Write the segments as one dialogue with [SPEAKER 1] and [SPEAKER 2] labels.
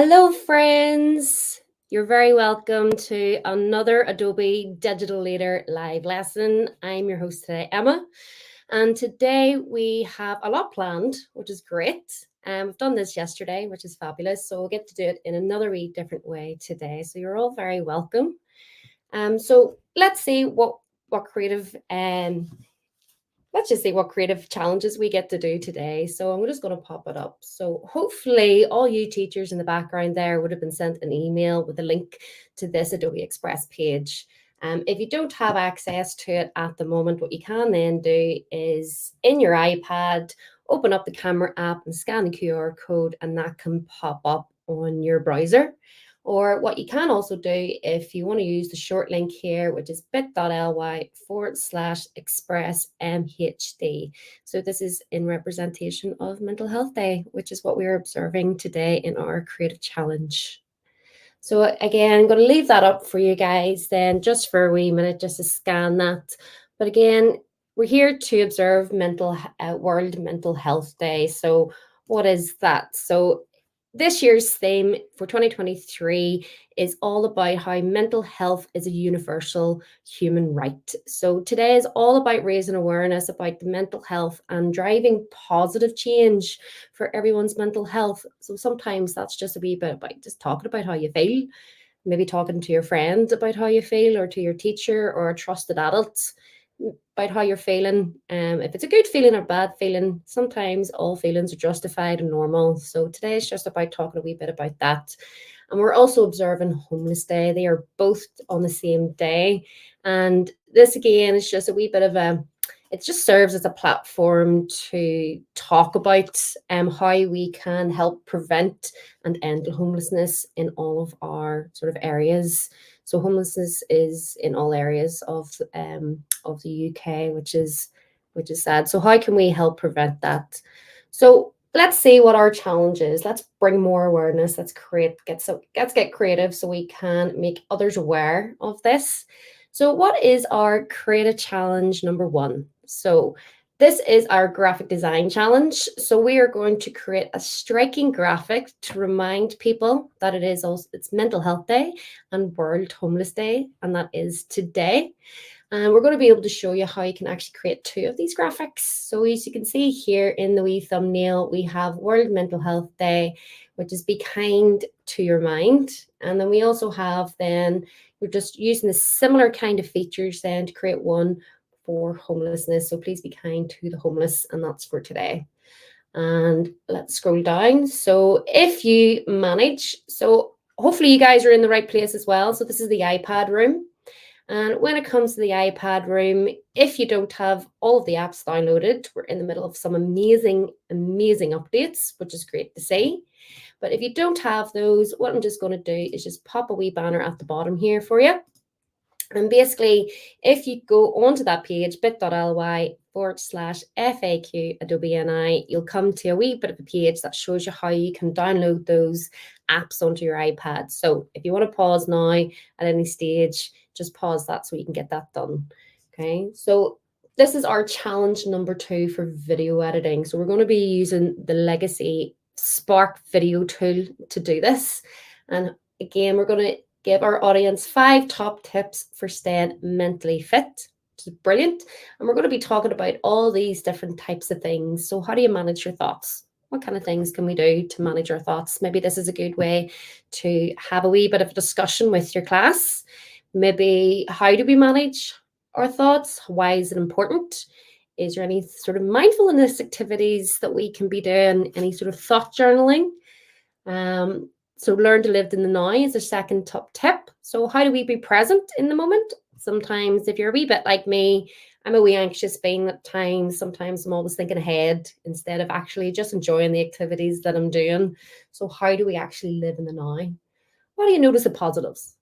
[SPEAKER 1] Hello, friends. You're very welcome to another Adobe Digital Leader live lesson. I'm your host today, Emma, and today we have a lot planned, which is great. We've done this yesterday, which is fabulous. So we'll get to do it in another wee different way today. So you're all very welcome. So let's see what creative let's just see what creative challenges we get to do today. So I'm just going to pop it up. So hopefully all you teachers in the background there would have been sent an email with a link to this Adobe Express page. If you don't have access to it at the moment, what you can then do is in your iPad, open up the camera app and scan the QR code, and that can pop up on your browser. Or what you can also do if you want to use the short link here, which is bit.ly/express MHD. So this is in representation of Mental Health Day, which is what we're observing today in our creative challenge. So again, I'm going to leave that up for you guys then just for a wee minute, just to scan that. But again, we're here to observe World Mental Health Day. So what is that? So this year's theme for 2023 is all about how mental health is a universal human right. So today is all about raising awareness about the mental health and driving positive change for everyone's mental health. So sometimes that's just a wee bit about just talking about how you feel, maybe talking to your friend about how you feel, or to your teacher or a trusted adult about how you're feeling. If it's a good feeling or bad feeling, sometimes all feelings are justified and normal. So today is just about talking a wee bit about that. And we're also observing Homeless Day. They are both on the same day. And this again is just a wee bit of it just serves as a platform to talk about how we can help prevent and end homelessness in all of our sort of areas. So homelessness is in all areas of the UK, which is sad. So how can we help prevent that? So let's see what our challenge is. Let's bring more awareness. Let's get creative so we can make others aware of this. So what is our creative challenge number 1? So this is our graphic design challenge. So we are going to create a striking graphic to remind people that it's Mental Health Day and World Homeless Day, and that is today. And we're going to be able to show you how you can actually create 2 of these graphics. So as you can see here in the wee thumbnail, we have World Mental Health Day, which is Be Kind to Your Mind. And then we also have we're just using the similar kind of features then to create one for homelessness. So please be kind to the homeless, and that's for today. And let's scroll down. So if you manage, so hopefully you guys are in the right place as well. So this is the iPad room. And when it comes to the iPad room, if you don't have all of the apps downloaded, we're in the middle of some amazing updates, which is great to see. But if you don't have those, what I'm just going to do is just pop a wee banner at the bottom here for you. And basically, if you go onto that page, bit.ly/FAQ Adobe NI, you'll come to a wee bit of a page that shows you how you can download those apps onto your iPad. So if you want to pause now at any stage, just pause that so you can get that done. Okay, so this is our challenge number 2 for video editing. So we're going to be using the Legacy Spark video tool to do this. And again, we're going to give our audience 5 top tips for staying mentally fit, which is brilliant. And we're going to be talking about all these different types of things. So how do you manage your thoughts? What kind of things can we do to manage our thoughts? Maybe this is a good way to have a wee bit of a discussion with your class. Maybe how do we manage our thoughts? Why is it important? Is there any sort of mindfulness activities that we can be doing? Any sort of thought journaling? So learn to live in the now is the second top tip. So how do we be present in the moment? Sometimes if you're a wee bit like me, I'm a wee anxious being at times. Sometimes I'm always thinking ahead instead of actually just enjoying the activities that I'm doing. So how do we actually live in the now? How do you notice the positives?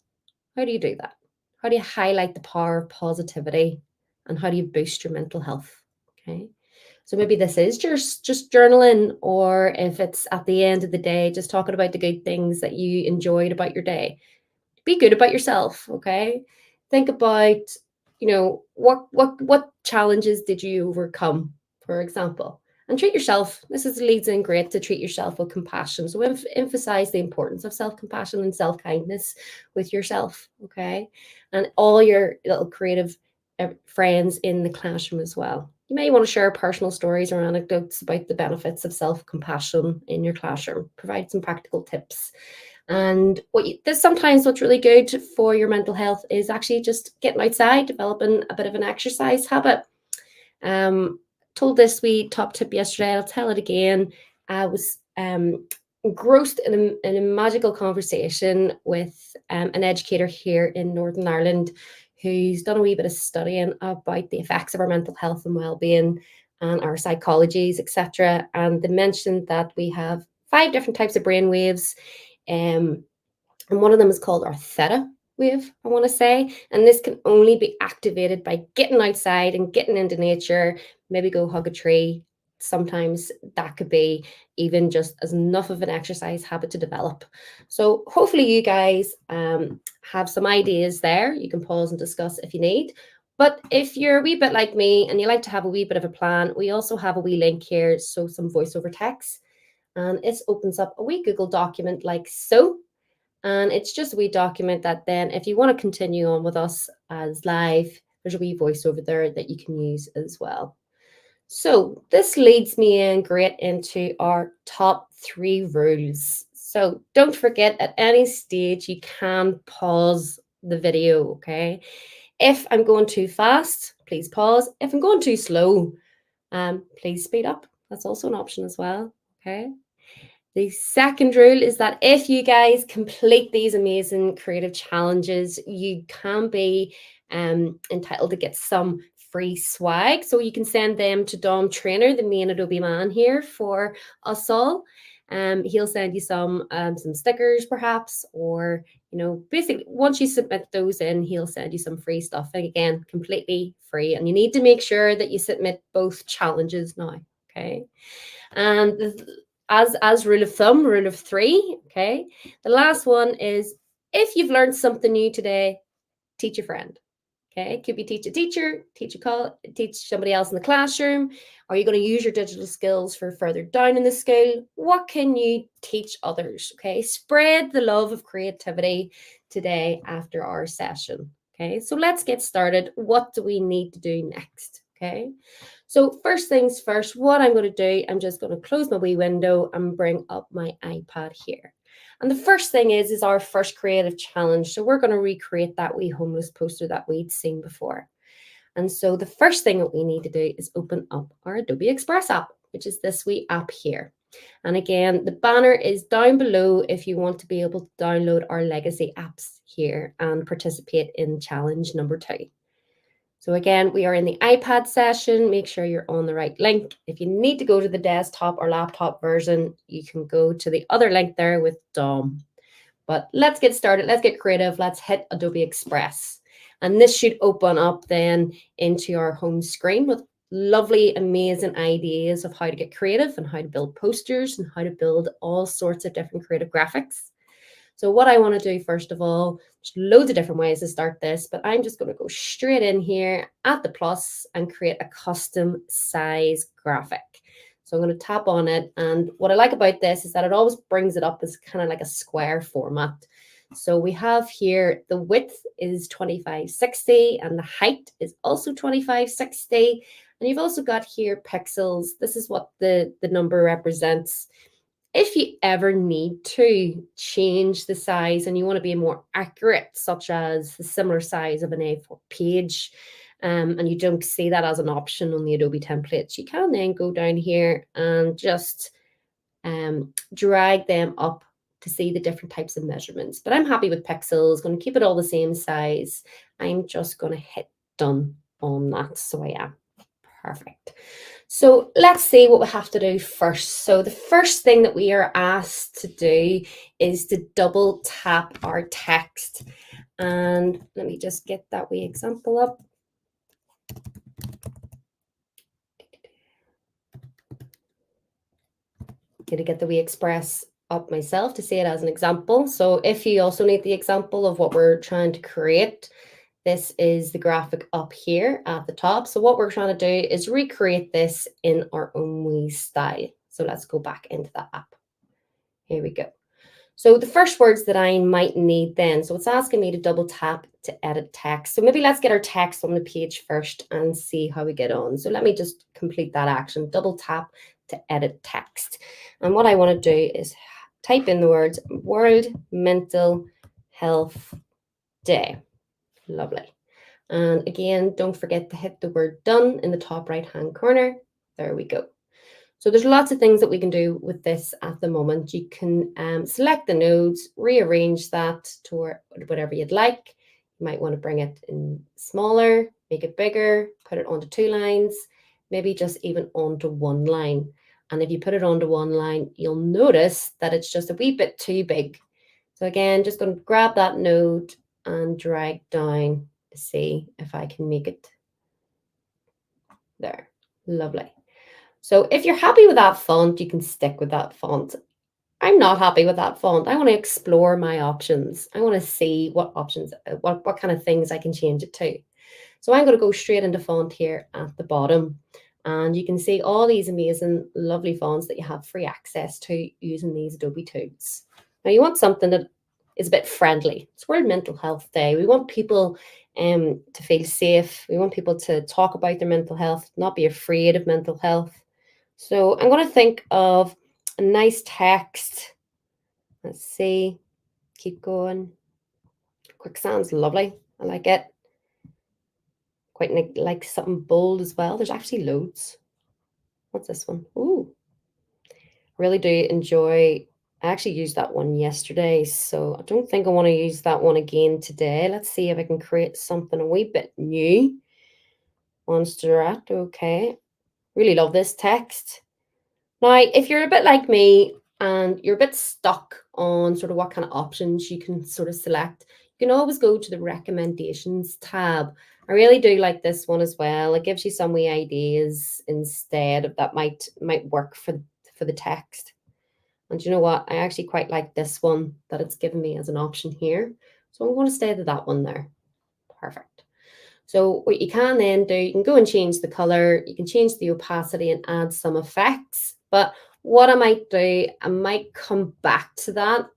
[SPEAKER 1] How do you do that? How do you highlight the power of positivity? And how do you boost your mental health? Okay. So maybe this is just journaling, or if it's at the end of the day, just talking about the good things that you enjoyed about your day. Be good about yourself, okay? Think about, what challenges did you overcome, for example, And treat yourself. This is leads in great to treat yourself with compassion. So emphasize the importance of self-compassion and self-kindness with yourself, okay? And all your little creative friends in the classroom as well. You may want to share personal stories or anecdotes about the benefits of self-compassion in your classroom. Provide some practical tips. And this sometimes what's really good for your mental health is actually just getting outside, developing a bit of an exercise habit. Um, Told this wee top tip yesterday. I'll tell it again. I was engrossed in a magical conversation with an educator here in Northern Ireland who's done a wee bit of studying about the effects of our mental health and well-being and our psychologies, etc. And they mentioned that we have 5 different types of brain waves, um, and one of them is called our theta wave, I want to say. And this can only be activated by getting outside and getting into nature, maybe go hug a tree. Sometimes that could be even just as enough of an exercise habit to develop. So hopefully you guys have some ideas there. You can pause and discuss if you need. But if you're a wee bit like me and you like to have a wee bit of a plan, we also have a wee link here, so some voice over text. And it opens up a wee Google document like so. And it's just a wee document that then, if you want to continue on with us as live, there's a wee voiceover there that you can use as well. So this leads me in great into our top 3 rules. So don't forget, at any stage, you can pause the video, okay? If I'm going too fast, please pause. If I'm going too slow, please speed up. That's also an option as well, okay? The second rule is that if you guys complete these amazing creative challenges, you can be entitled to get some free swag. So you can send them to Dom Trainer, the main Adobe man here for us all. He'll send you some stickers perhaps, or basically once you submit those in, he'll send you some free stuff. And again, completely free. And you need to make sure that you submit both challenges now. Okay. And as rule of thumb, rule of 3, okay, the last one is, if you've learned something new today, teach a friend. Okay, could be teach a teacher, teach somebody else in the classroom. Are you going to use your digital skills for further down in the school? What can you teach others? Okay, spread the love of creativity today after our session. Okay, so let's get started. What do we need to do next? Okay, so first things first, what I'm going to do, I'm just going to close my wee window and bring up my iPad here. And the first thing is our first creative challenge. So we're going to recreate that wee homeless poster that we'd seen before. And so the first thing that we need to do is open up our Adobe Express app, which is this wee app here. And again, the banner is down below if you want to be able to download our legacy apps here and participate in challenge number 2. So again, we are in the iPad session. Make sure you're on the right link. If you need to go to the desktop or laptop version, you can go to the other link there with Dom. But let's get started. Let's get creative. Let's hit Adobe Express. And this should open up then into our home screen with lovely, amazing ideas of how to get creative and how to build posters and how to build all sorts of different creative graphics. So what I want to do, first of all, there's loads of different ways to start this, but I'm just going to go straight in here at the plus and create a custom size graphic. So I'm going to tap on it. And what I like about this is that it always brings it up as kind of like a square format. So we have here, the width is 2560 and the height is also 2560. And you've also got here pixels. This is what the number represents. If you ever need to change the size and you want to be more accurate, such as the similar size of an A4 page, and you don't see that as an option on the Adobe templates, you can then go down here and just drag them up to see the different types of measurements. But I'm happy with pixels, going to keep it all the same size. I'm just going to hit done on that. So I am. Perfect. So let's see what we have to do first. So the first thing that we are asked to do is to double tap our text. And let me just get that wee example up. Going to get the wee express up myself to see it as an example. So if you also need the example of what we're trying to create, this is the graphic up here at the top. So what we're trying to do is recreate this in our own wee style. So let's go back into that app. Here we go. So the first words that I might need then, so it's asking me to double tap to edit text. So maybe let's get our text on the page first and see how we get on. So let me just complete that action, double tap to edit text. And what I want to do is type in the words World Mental Health Day. Lovely. And again, don't forget to hit the word done in the top right hand corner. There we go. So there's lots of things that we can do with this at the moment. You can select the nodes, rearrange that to whatever you'd like. You might want to bring it in smaller, make it bigger, put it onto 2 lines, maybe just even onto 1 line. And if you put it onto 1 line, you'll notice that it's just a wee bit too big. So again, just going to grab that node and drag down to see if I can make it there. Lovely. So if you're happy with that font, you can stick with that font. I'm not happy with that font. I want to explore my options. I want to see what options, what kind of things I can change it to. So I'm going to go straight into font here at the bottom. And you can see all these amazing, lovely fonts that you have free access to using these Adobe tools. Now you want something that is a bit friendly. It's World Mental Health Day. We want people to feel safe. We want people to talk about their mental health, not be afraid of mental health. So I'm going to think of a nice text. Let's see. Keep going. Quicksand's lovely. I like it. Quite like something bold as well. There's actually loads. What's this one? Ooh. Really do enjoy. I actually used that one yesterday, so I don't think I want to use that one again today. Let's see if I can create something a wee bit new. Monsterrat, okay. Really love this text. Now, if you're a bit like me and you're a bit stuck on sort of what kind of options you can sort of select, you can always go to the recommendations tab. I really do like this one as well. It gives you some wee ideas instead of that might work for the text. And you know what? I actually quite like this one that it's given me as an option here. So I'm going to stay to that one there. Perfect. So what you can then do, you can go and change the color, you can change the opacity and add some effects. But what I might do, I might come back to that.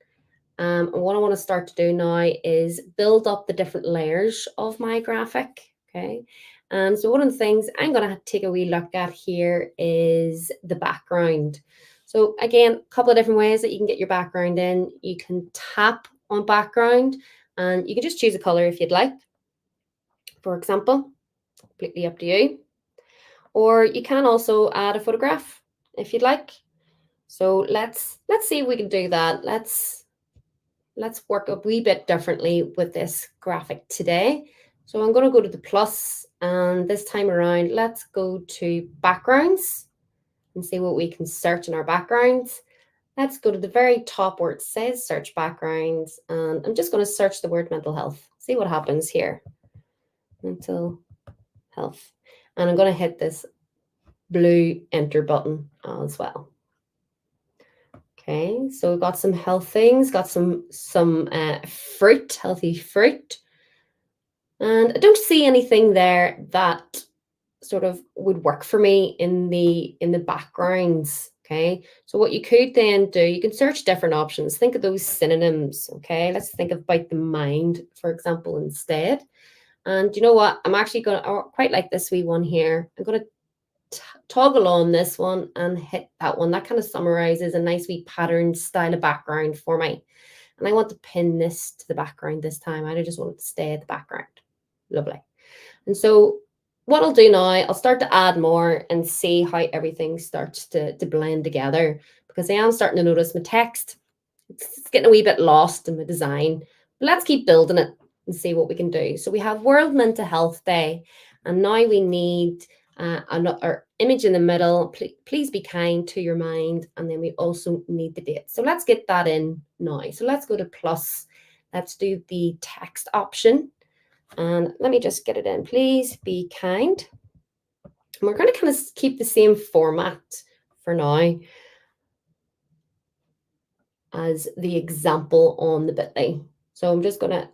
[SPEAKER 1] And what I want to start to do now is build up the different layers of my graphic. Okay. And so one of the things I'm going to take a wee look at here is the background. So again, a couple of different ways that you can get your background in. You can tap on background and you can just choose a color if you'd like. For example, completely up to you. Or you can also add a photograph if you'd like. So let's see if we can do that. Let's work a wee bit differently with this graphic today. So I'm going to go to the plus, and this time around, let's go to backgrounds and see what we can search in our backgrounds. Let's go to the very top where it says search backgrounds, and I'm just going to search the word mental health. See what happens here. Mental health. And I'm going to hit this blue enter button as well. Okay, so we've got some health things, got some fruit, healthy fruit. And I don't see anything there that sort of would work for me in the backgrounds. Okay, so what you could then do, you can search different options. Think of those synonyms. Okay, let's think about the mind, for example, instead. And you know what? I'm actually going to quite like this wee one here. I'm going to toggle on this one and hit that one. That kind of summarizes a nice wee pattern style of background for me. And I want to pin this to the background this time. I just want it to stay at the background. Lovely. And so what I'll do now, I'll start to add more and see how everything starts to blend together, because I am starting to notice my text. It's getting a wee bit lost in the design. But let's keep building it and see what we can do. So we have World Mental Health Day, and now we need another image in the middle. Please be kind to your mind. And then we also need the date. So let's get that in now. So let's go to plus. Let's do the text option. And let me just get it in. Please be kind. And we're going to kind of keep the same format for now as the example on the bit.ly. So I'm just going to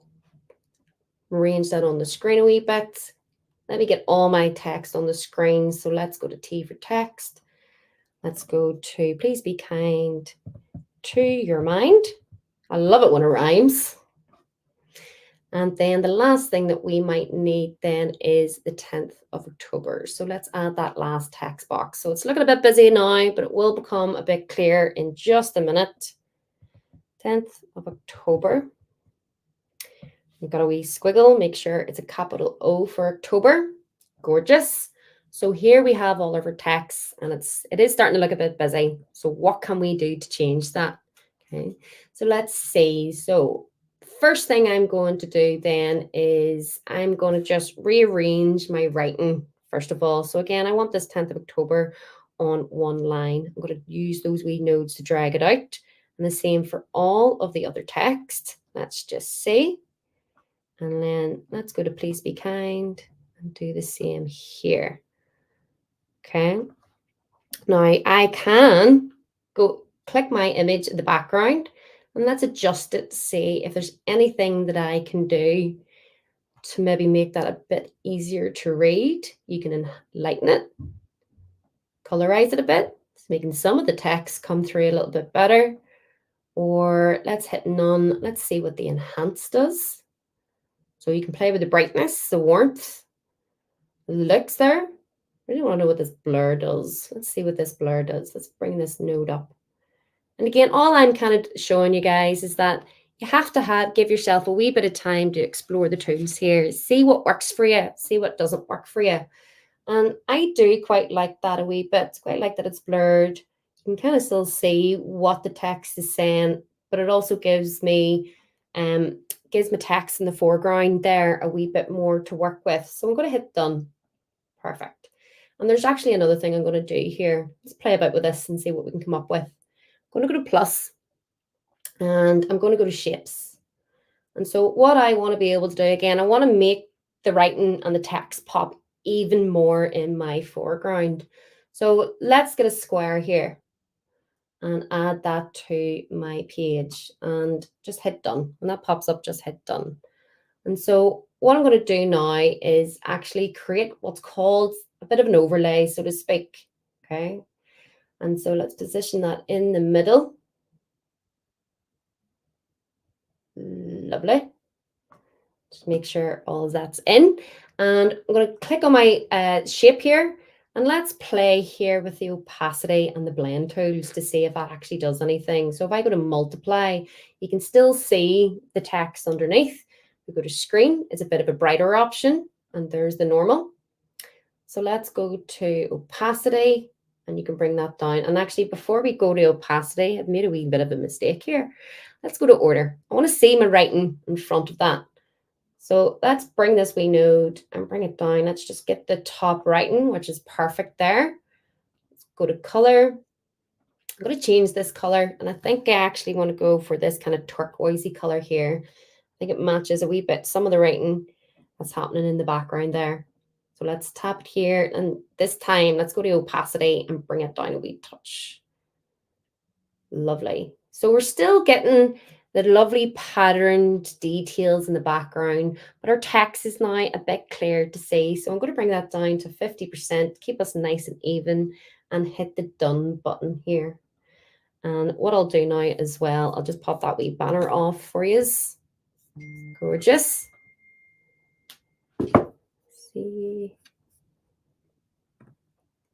[SPEAKER 1] Arrange that on the screen a wee bit. Let me get all my text on the screen. So let's go to T for text. Let's go to please be kind to your mind. I love it when it rhymes. And then the last thing that we might need then is the 10th of October. So let's add that last text box. So it's looking a bit busy now, but it will become a bit clear in just a minute. 10th of October. You've got a wee squiggle, make sure it's a capital O for October. Gorgeous. So here we have all of our text and it is starting to look a bit busy. So what can we do to change that? Okay, so let's see. So first thing I'm going to do then is I'm going to just rearrange my writing first of all. So again, I want this 10th of October on one line. I'm going to use those wee nodes to drag it out. And the same for all of the other text. Let's just see. And then let's go to please be kind and do the same here. Okay. Now I can go click my image in the background and let's adjust it to see if there's anything that I can do to maybe make that a bit easier to read. You can lighten it, colorize it a bit, it's making some of the text come through a little bit better. Or let's hit none. Let's see what the enhance does. So you can play with the brightness, the warmth, the looks there. I really want to know what this blur does. Let's see what this blur does. Let's bring this node up. And again, all I'm kind of showing you guys is that you have to give yourself a wee bit of time to explore the tools here. See what works for you, see what doesn't work for you. And I do quite like that a wee bit. It's quite like that it's blurred. You can kind of still see what the text is saying, but it also gives me text in the foreground there a wee bit more to work with. So I'm going to hit done. Perfect. And there's actually another thing I'm going to do here. Let's play about with this and see what we can come up with. I'm going to go to plus and I'm going to go to shapes. And so what I want to be able to do again, I want to make the writing and the text pop even more in my foreground. So let's get a square here and add that to my page and just hit done. When that pops up, just hit done. And so what I'm going to do now is actually create what's called a bit of an overlay, so to speak. Okay. And so let's position that in the middle. Lovely. Just make sure all of that's in. And I'm going to click on my shape here. And let's play here with the opacity and the blend tools to see if that actually does anything. So if I go to multiply, you can still see the text underneath. We go to screen, it's a bit of a brighter option. And there's the normal. So let's go to opacity and you can bring that down. And actually, before we go to opacity, I've made a wee bit of a mistake here. Let's go to order. I want to see my writing in front of that. So let's bring this wee node and bring it down. Let's just get the top writing, which is perfect there. Let's go to color. I'm going to change this color. And I think I actually want to go for this kind of turquoisey color here. I think it matches a wee bit some of the writing that's happening in the background there. So let's tap it here. And this time, let's go to opacity and bring it down a wee touch. Lovely. So we're still getting the lovely patterned details in the background, but our text is now a bit clear to see. So I'm going to bring that down to 50%, keep us nice and even, and hit the done button here. And what I'll do now as well, I'll just pop that wee banner off for you. Gorgeous. See.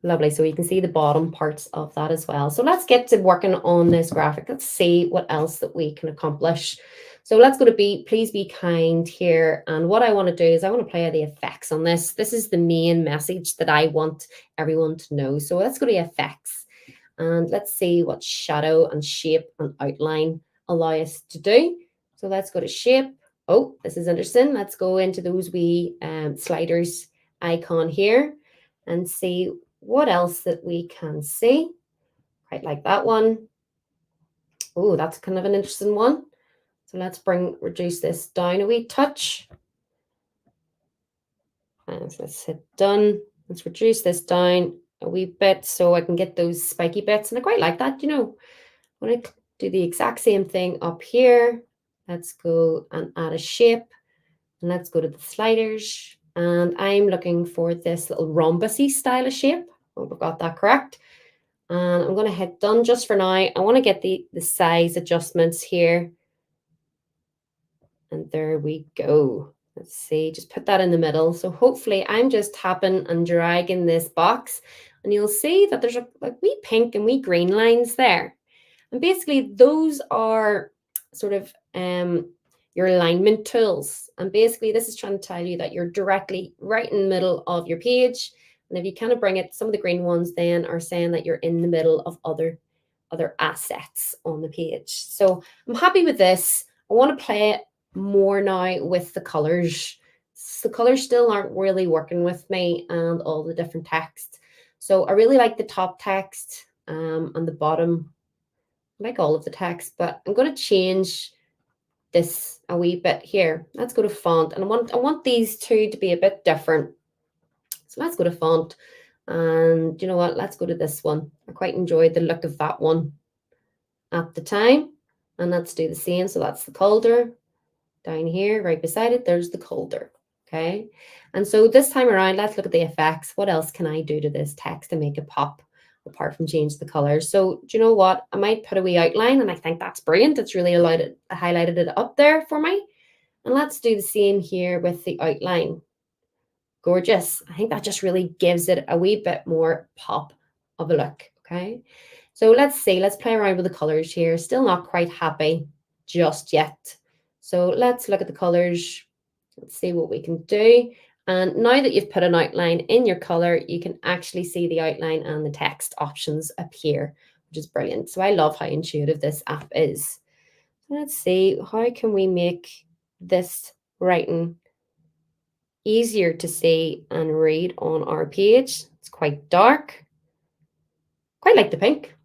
[SPEAKER 1] Lovely. So you can see the bottom parts of that as well. So let's get to working on this graphic. Let's see what else that we can accomplish. So let's go to please be kind here. And what I want to do is I want to play the effects on this. This is the main message that I want everyone to know. So let's go to effects and let's see what shadow and shape and outline allow us to do. So let's go to shape. Oh, this is interesting. Let's go into those wee sliders icon here and see what else that we can see. Quite like that one. Oh, that's kind of an interesting one. So let's reduce this down a wee touch. And let's hit done. Let's reduce this down a wee bit so I can get those spiky bits. And I quite like that, you know. When I do the exact same thing up here, let's go and add a shape. And let's go to the sliders. And I'm looking for this little rhombusy style of shape. Hope I've got that correct. And I'm going to hit done just for now. I want to get the size adjustments here. And there we go. Let's see, just put that in the middle. So hopefully I'm just tapping and dragging this box and you'll see that there's a like wee pink and wee green lines there. And basically those are sort of your alignment tools. And basically this is trying to tell you that you're directly right in the middle of your page. And if you kind of bring it, some of the green ones then are saying that you're in the middle of other assets on the page. So I'm happy with this. I want to play it more now with the colors. The colors still aren't really working with me and all the different text. So I really like the top text and the bottom. I like all of the text, but I'm going to change this a wee bit here. Let's go to font, and I want these two to be a bit different. So let's go to font, and you know what? Let's go to this one. I quite enjoyed the look of that one at the time, and let's do the same. So that's the Calder down here, right beside it. There's the Calder. Okay, and so this time around, let's look at the effects. What else can I do to this text to make it pop? Apart from change the colors. So do you know what? I might put a wee outline, and I think that's brilliant. It's really highlighted it up there for me. And let's do the same here with the outline. Gorgeous. I think that just really gives it a wee bit more pop of a look. Okay. So let's see. Let's play around with the colors here. Still not quite happy just yet. So let's look at the colors. Let's see what we can do. And now that you've put an outline in your color, you can actually see the outline and the text options appear, which is brilliant. So I love how intuitive this app is. Let's see, how can we make this writing easier to see and read on our page? It's quite dark. Quite like the pink.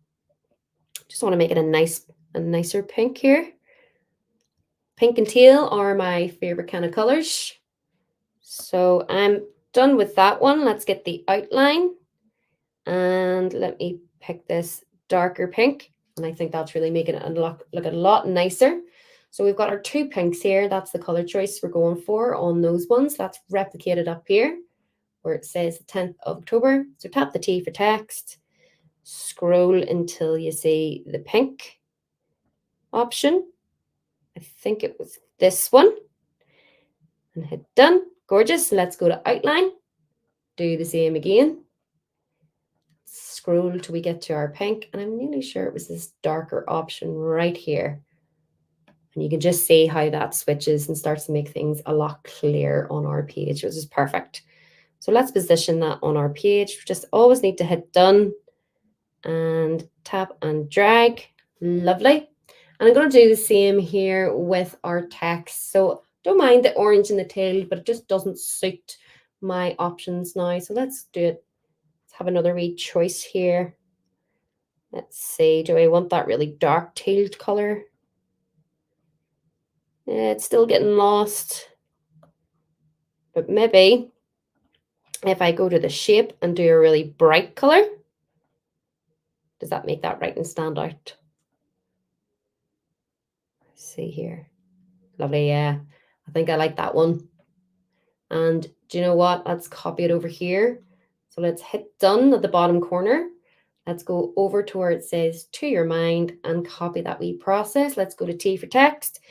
[SPEAKER 1] Just want to make it a nicer pink here. Pink and teal are my favorite kind of colors. So I'm done with that one. Let's get the outline. And let me pick this darker pink. And I think that's really making it look a lot nicer. So we've got our two pinks here. That's the color choice we're going for on those ones. Let's replicate it up here where it says the 10th of October. So tap the T for text. Scroll until you see the pink option. I think it was this one. And hit done. Gorgeous. Let's go to outline. Do the same again. Scroll till we get to our pink. And I'm nearly sure it was this darker option right here. And you can just see how that switches and starts to make things a lot clearer on our page, which is perfect. So let's position that on our page. We just always need to hit done and tap and drag. Lovely. And I'm going to do the same here with our text. So don't mind the orange in the tail, but it just doesn't suit my options now. So let's do it. Let's have another wee choice here. Let's see, do I want that really dark tailed color? It's still getting lost. But maybe if I go to the shape and do a really bright color, does that make that writing stand out? Let's see here. Lovely, yeah. I think I like that one. And do you know what? Let's copy it over here. So let's hit done at the bottom corner. Let's go over to where it says to your mind and copy that wee process. Let's go to T for text.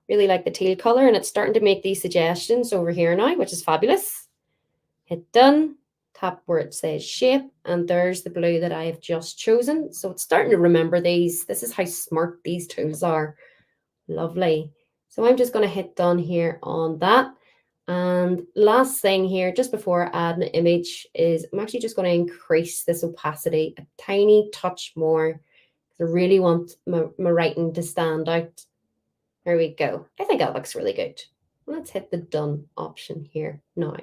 [SPEAKER 1] Really like the teal color, and it's starting to make these suggestions over here now, which is fabulous. Hit done, tap where it says shape, and there's the blue that I have just chosen. So it's starting to remember these. This is how smart these tools are. Lovely. So I'm just going to hit done here on that. And last thing here, just before I add an image, is I'm actually just going to increase this opacity a tiny touch more. I really want my writing to stand out. There we go. I think that looks really good. Let's hit the done option here now.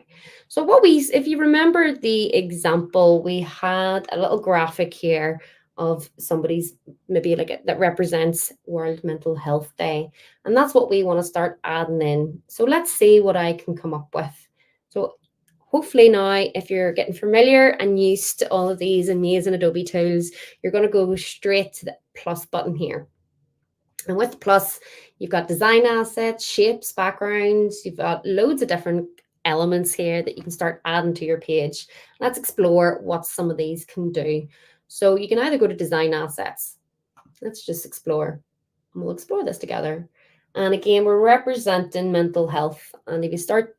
[SPEAKER 1] So if you remember the example, we had a little graphic here of somebody's maybe that represents World Mental Health Day. And that's what we want to start adding in. So let's see what I can come up with. So hopefully now, if you're getting familiar and used to all of these amazing Adobe tools, you're going to go straight to the plus button here. And with the plus, you've got design assets, shapes, backgrounds, you've got loads of different elements here that you can start adding to your page. Let's explore what some of these can do. So you can either go to design assets. Let's just explore. And we'll explore this together. And again, we're representing mental health. And if you start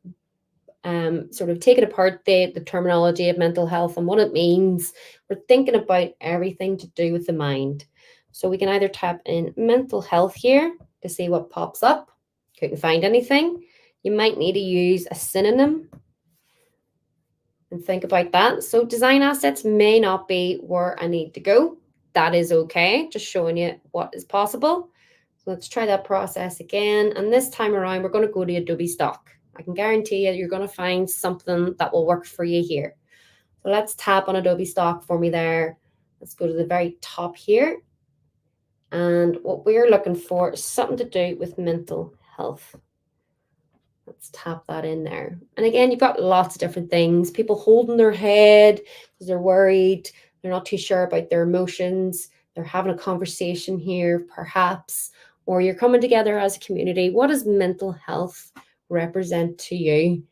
[SPEAKER 1] sort of taking apart the terminology of mental health and what it means, we're thinking about everything to do with the mind. So we can either tap in mental health here to see what pops up. Couldn't find anything. You might need to use a synonym and think about that. So design assets may not be where I need to go. That is okay. Just showing you what is possible. So let's try that process again. And this time around, we're going to go to Adobe Stock. I can guarantee you, you're going to find something that will work for you here. So let's tap on Adobe Stock for me there. Let's go to the very top here. And what we're looking for is something to do with mental health. Let's tap that in there. And again, you've got lots of different things. People holding their head because they're worried. They're not too sure about their emotions. They're having a conversation here, perhaps, or you're coming together as a community. What does mental health represent to you?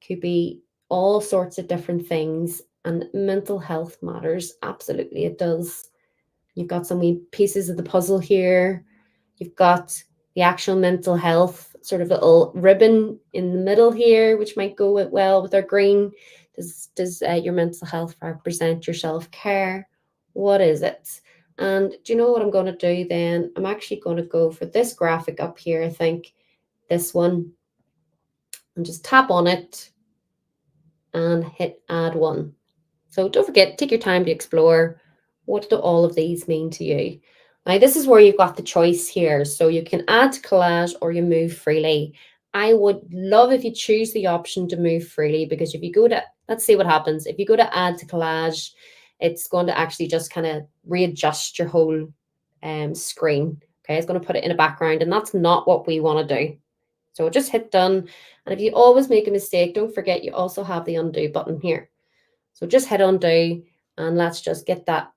[SPEAKER 1] Could be all sorts of different things. And mental health matters. Absolutely, it does. You've got some wee pieces of the puzzle here. You've got the actual mental health sort of little ribbon in the middle here, which might go well with our green. Does your mental health represent your self care? What is it? And do you know what I'm going to do then? I'm actually going to go for this graphic up here. I think this one, and just tap on it and hit add one. So don't forget, take your time to explore. What do all of these mean to you? Now, this is where you've got the choice here. So you can add to collage or you move freely. I would love if you choose the option to move freely, because if you go to, let's see what happens. If you go to add to collage, it's going to actually just kind of readjust your whole screen. Okay, it's going to put it in a background, and that's not what we want to do. So just hit done. And if you always make a mistake, don't forget you also have the undo button here. So just hit undo and let's just get that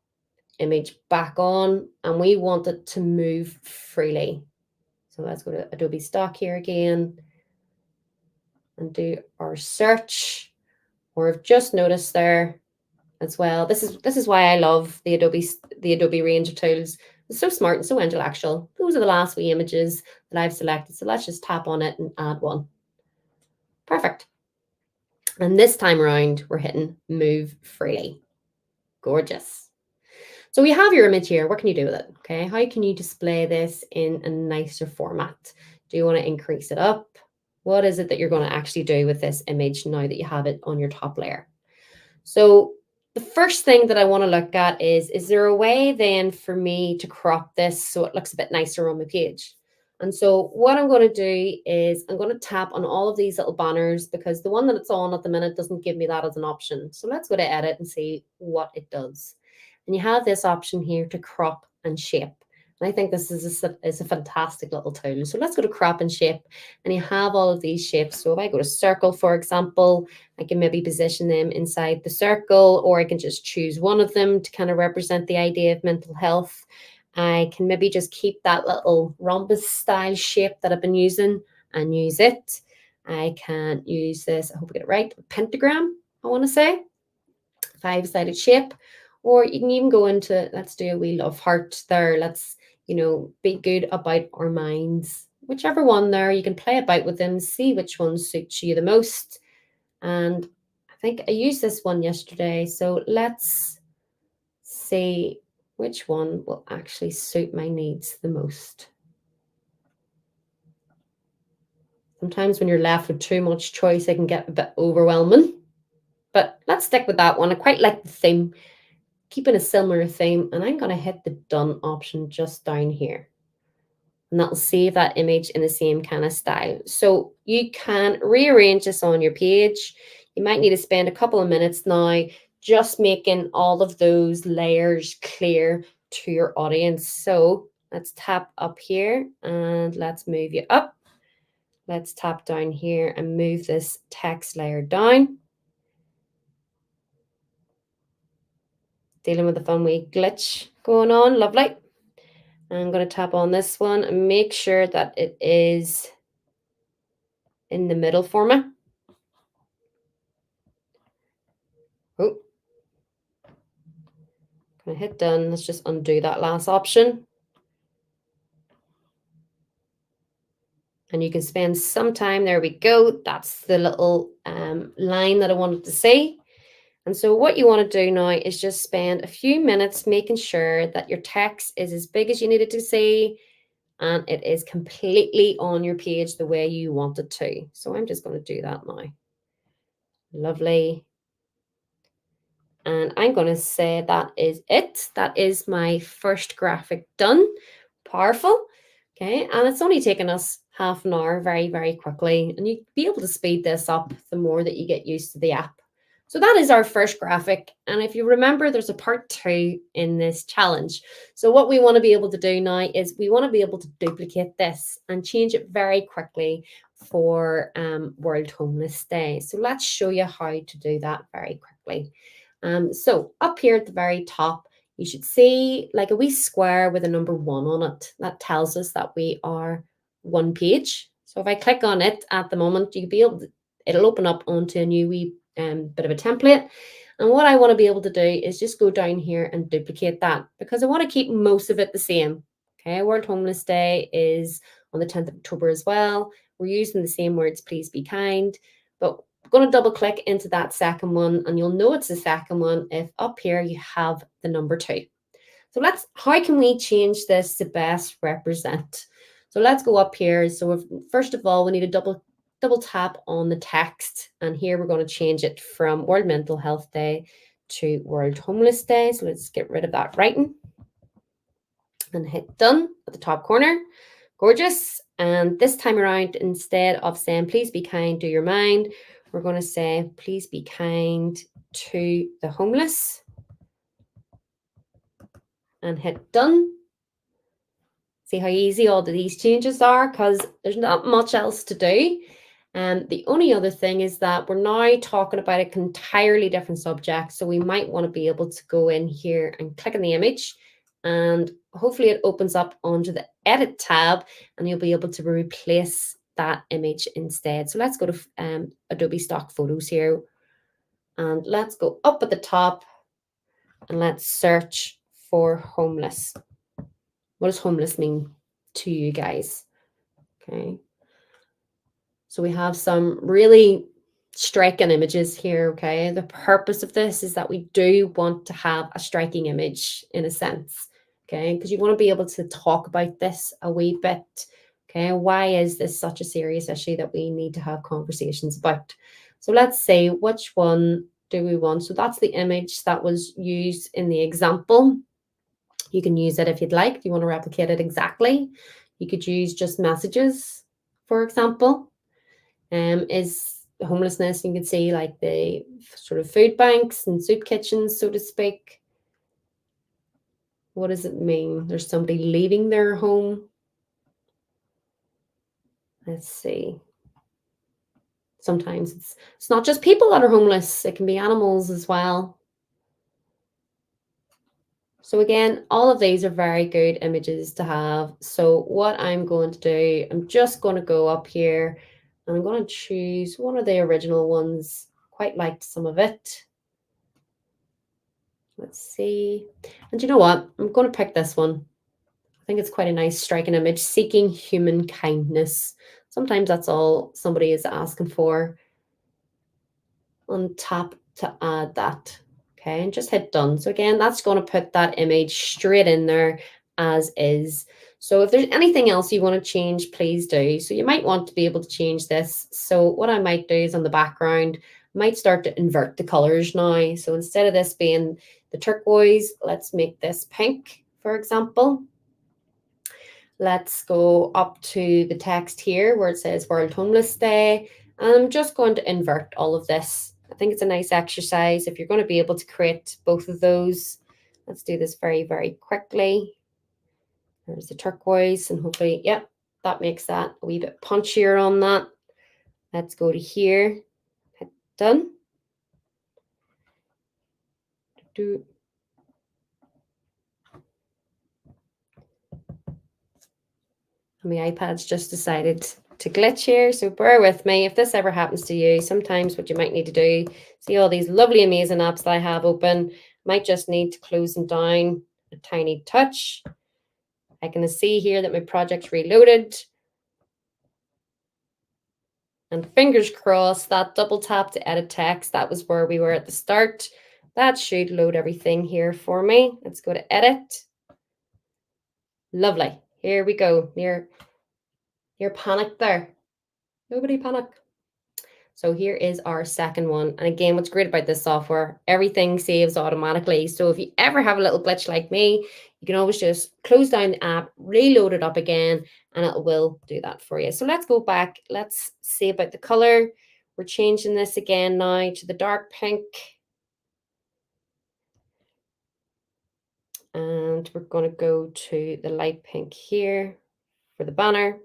[SPEAKER 1] image back on, and we want it to move freely. So let's go to Adobe Stock here again and do our search. Or I've just noticed there as well. This is why I love the Adobe range of tools. It's so smart and so intellectual. Those are the last wee images that I've selected. So let's just tap on it and add one. Perfect. And this time around, we're hitting move freely. Gorgeous. So we have your image here. What can you do with it? Okay, how can you display this in a nicer format? Do you want to increase it up? What is it that you're going to actually do with this image now that you have it on your top layer? So the first thing that I want to look at is there a way then for me to crop this so it looks a bit nicer on my page? And so what I'm going to do is I'm going to tap on all of these little banners, because the one that it's on at the minute doesn't give me that as an option. So let's go to edit and see what it does. And you have this option here to crop and shape. And I think this is a fantastic little tool. So let's go to crop and shape, and you have all of these shapes. So if I go to circle, for example, I can maybe position them inside the circle, or I can just choose one of them to kind of represent the idea of mental health. I can maybe just keep that little rhombus style shape that I've been using and use it. I can use this, I hope I get it right, pentagram, I want to say, 5-sided shape. Or you can even go into, let's do a wee love heart there. Let's, be good about our minds. Whichever one there, you can play about with them, see which one suits you the most. And I think I used this one yesterday. So let's see which one will actually suit my needs the most. Sometimes when you're left with too much choice, it can get a bit overwhelming. But let's stick with that one. I quite like the theme, keeping a similar theme. And I'm going to hit the done option just down here. And that'll save that image in the same kind of style. So you can rearrange this on your page. You might need to spend a couple of minutes now just making all of those layers clear to your audience. So let's tap up here and let's move you up. Let's tap down here and move this text layer down. Dealing with a fun wee glitch going on, lovely. I'm going to tap on this one and make sure that it is in the middle for me. Oh, going to hit done. Let's just undo that last option. And you can spend some time, there we go. That's the little line that I wanted to see. And so what you want to do now is just spend a few minutes making sure that your text is as big as you need it to see and it is completely on your page the way you want it to. So I'm just going to do that now. Lovely. And I'm going to say that is it. That is my first graphic done. Powerful. Okay, and it's only taken us half an hour very, very quickly. And you'll be able to speed this up the more that you get used to the app. So that is our first graphic. And if you remember, there's a part 2 in this challenge. So what we want to be able to do now is we want to be able to duplicate this and change it very quickly for World Homeless Day. So let's show you how to do that very quickly. So up here at the very top, you should see like a wee square with a number 1 on it. That tells us that we are one page. So if I click on it at the moment, you'll be able to, it'll open up onto a new wee bit of a template. And what I want to be able to do is just go down here and duplicate that because I want to keep most of it the same. Okay, World Homeless Day is on the 10th of October as well. We're using the same words, please be kind. But I'm going to double click into that second one and you'll know it's the second one if up here you have the number 2. So how can we change this to best represent? So let's go up here. So first of all, we need to double tap on the text. And here we're going to change it from World Mental Health Day to World Homeless Day. So let's get rid of that writing and hit done at the top corner. Gorgeous. And this time around, instead of saying, please be kind to your mind, we're going to say, please be kind to the homeless and hit done. See how easy all of these changes are because there's not much else to do. And the only other thing is that we're now talking about an entirely different subject. So we might want to be able to go in here and click on the image and hopefully it opens up onto the edit tab and you'll be able to replace that image instead. So let's go to Adobe Stock Photos here and let's go up at the top and let's search for homeless. What does homeless mean to you guys? Okay. So we have some really striking images here, okay? The purpose of this is that we do want to have a striking image in a sense, okay? Because you want to be able to talk about this a wee bit, okay? Why is this such a serious issue that we need to have conversations about? So let's see, which one do we want? So that's the image that was used in the example. You can use it if you'd like. If you want to replicate it exactly, you could use just messages, for example. Is homelessness, you can see like the sort of food banks and soup kitchens, so to speak. What does it mean? There's somebody leaving their home. Let's see. Sometimes it's not just people that are homeless, it can be animals as well. So again, all of these are very good images to have. So what I'm going to do, I'm just going to go up here and I'm going to choose one of the original ones. Quite liked some of it. Let's see. And you know what? I'm going to pick this one. I think it's quite a nice striking image, seeking human kindness. Sometimes that's all somebody is asking for. On tap to add that. Okay, and just hit done. So again, that's going to put that image straight in there as is. So if there's anything else you want to change, please do. So you might want to be able to change this. So what I might do is on the background, I might start to invert the colors now. So instead of this being the turquoise, let's make this pink, for example. Let's go up to the text here where it says World Homeless Day. And I'm just going to invert all of this. I think it's a nice exercise if you're going to be able to create both of those. Let's do this very, very quickly. There's the turquoise and hopefully, yep, that makes that a wee bit punchier on that. Let's go to here, hit done. My iPad's just decided to glitch here, so bear with me. If this ever happens to you, sometimes what you might need to do, see all these lovely, amazing apps that I have open, might just need to close them down a tiny touch. I can see here that my project's reloaded. And fingers crossed, that double tap to edit text, that was where we were at the start. That should load everything here for me. Let's go to edit. Lovely. Here we go. Near panic there. Nobody panic. So here is our second one. And again, what's great about this software, everything saves automatically. So if you ever have a little glitch like me, you can always just close down the app, reload it up again, and it will do that for you. So let's go back. Let's see about the color. We're changing this again now to the dark pink. And we're going to go to the light pink here for the banner.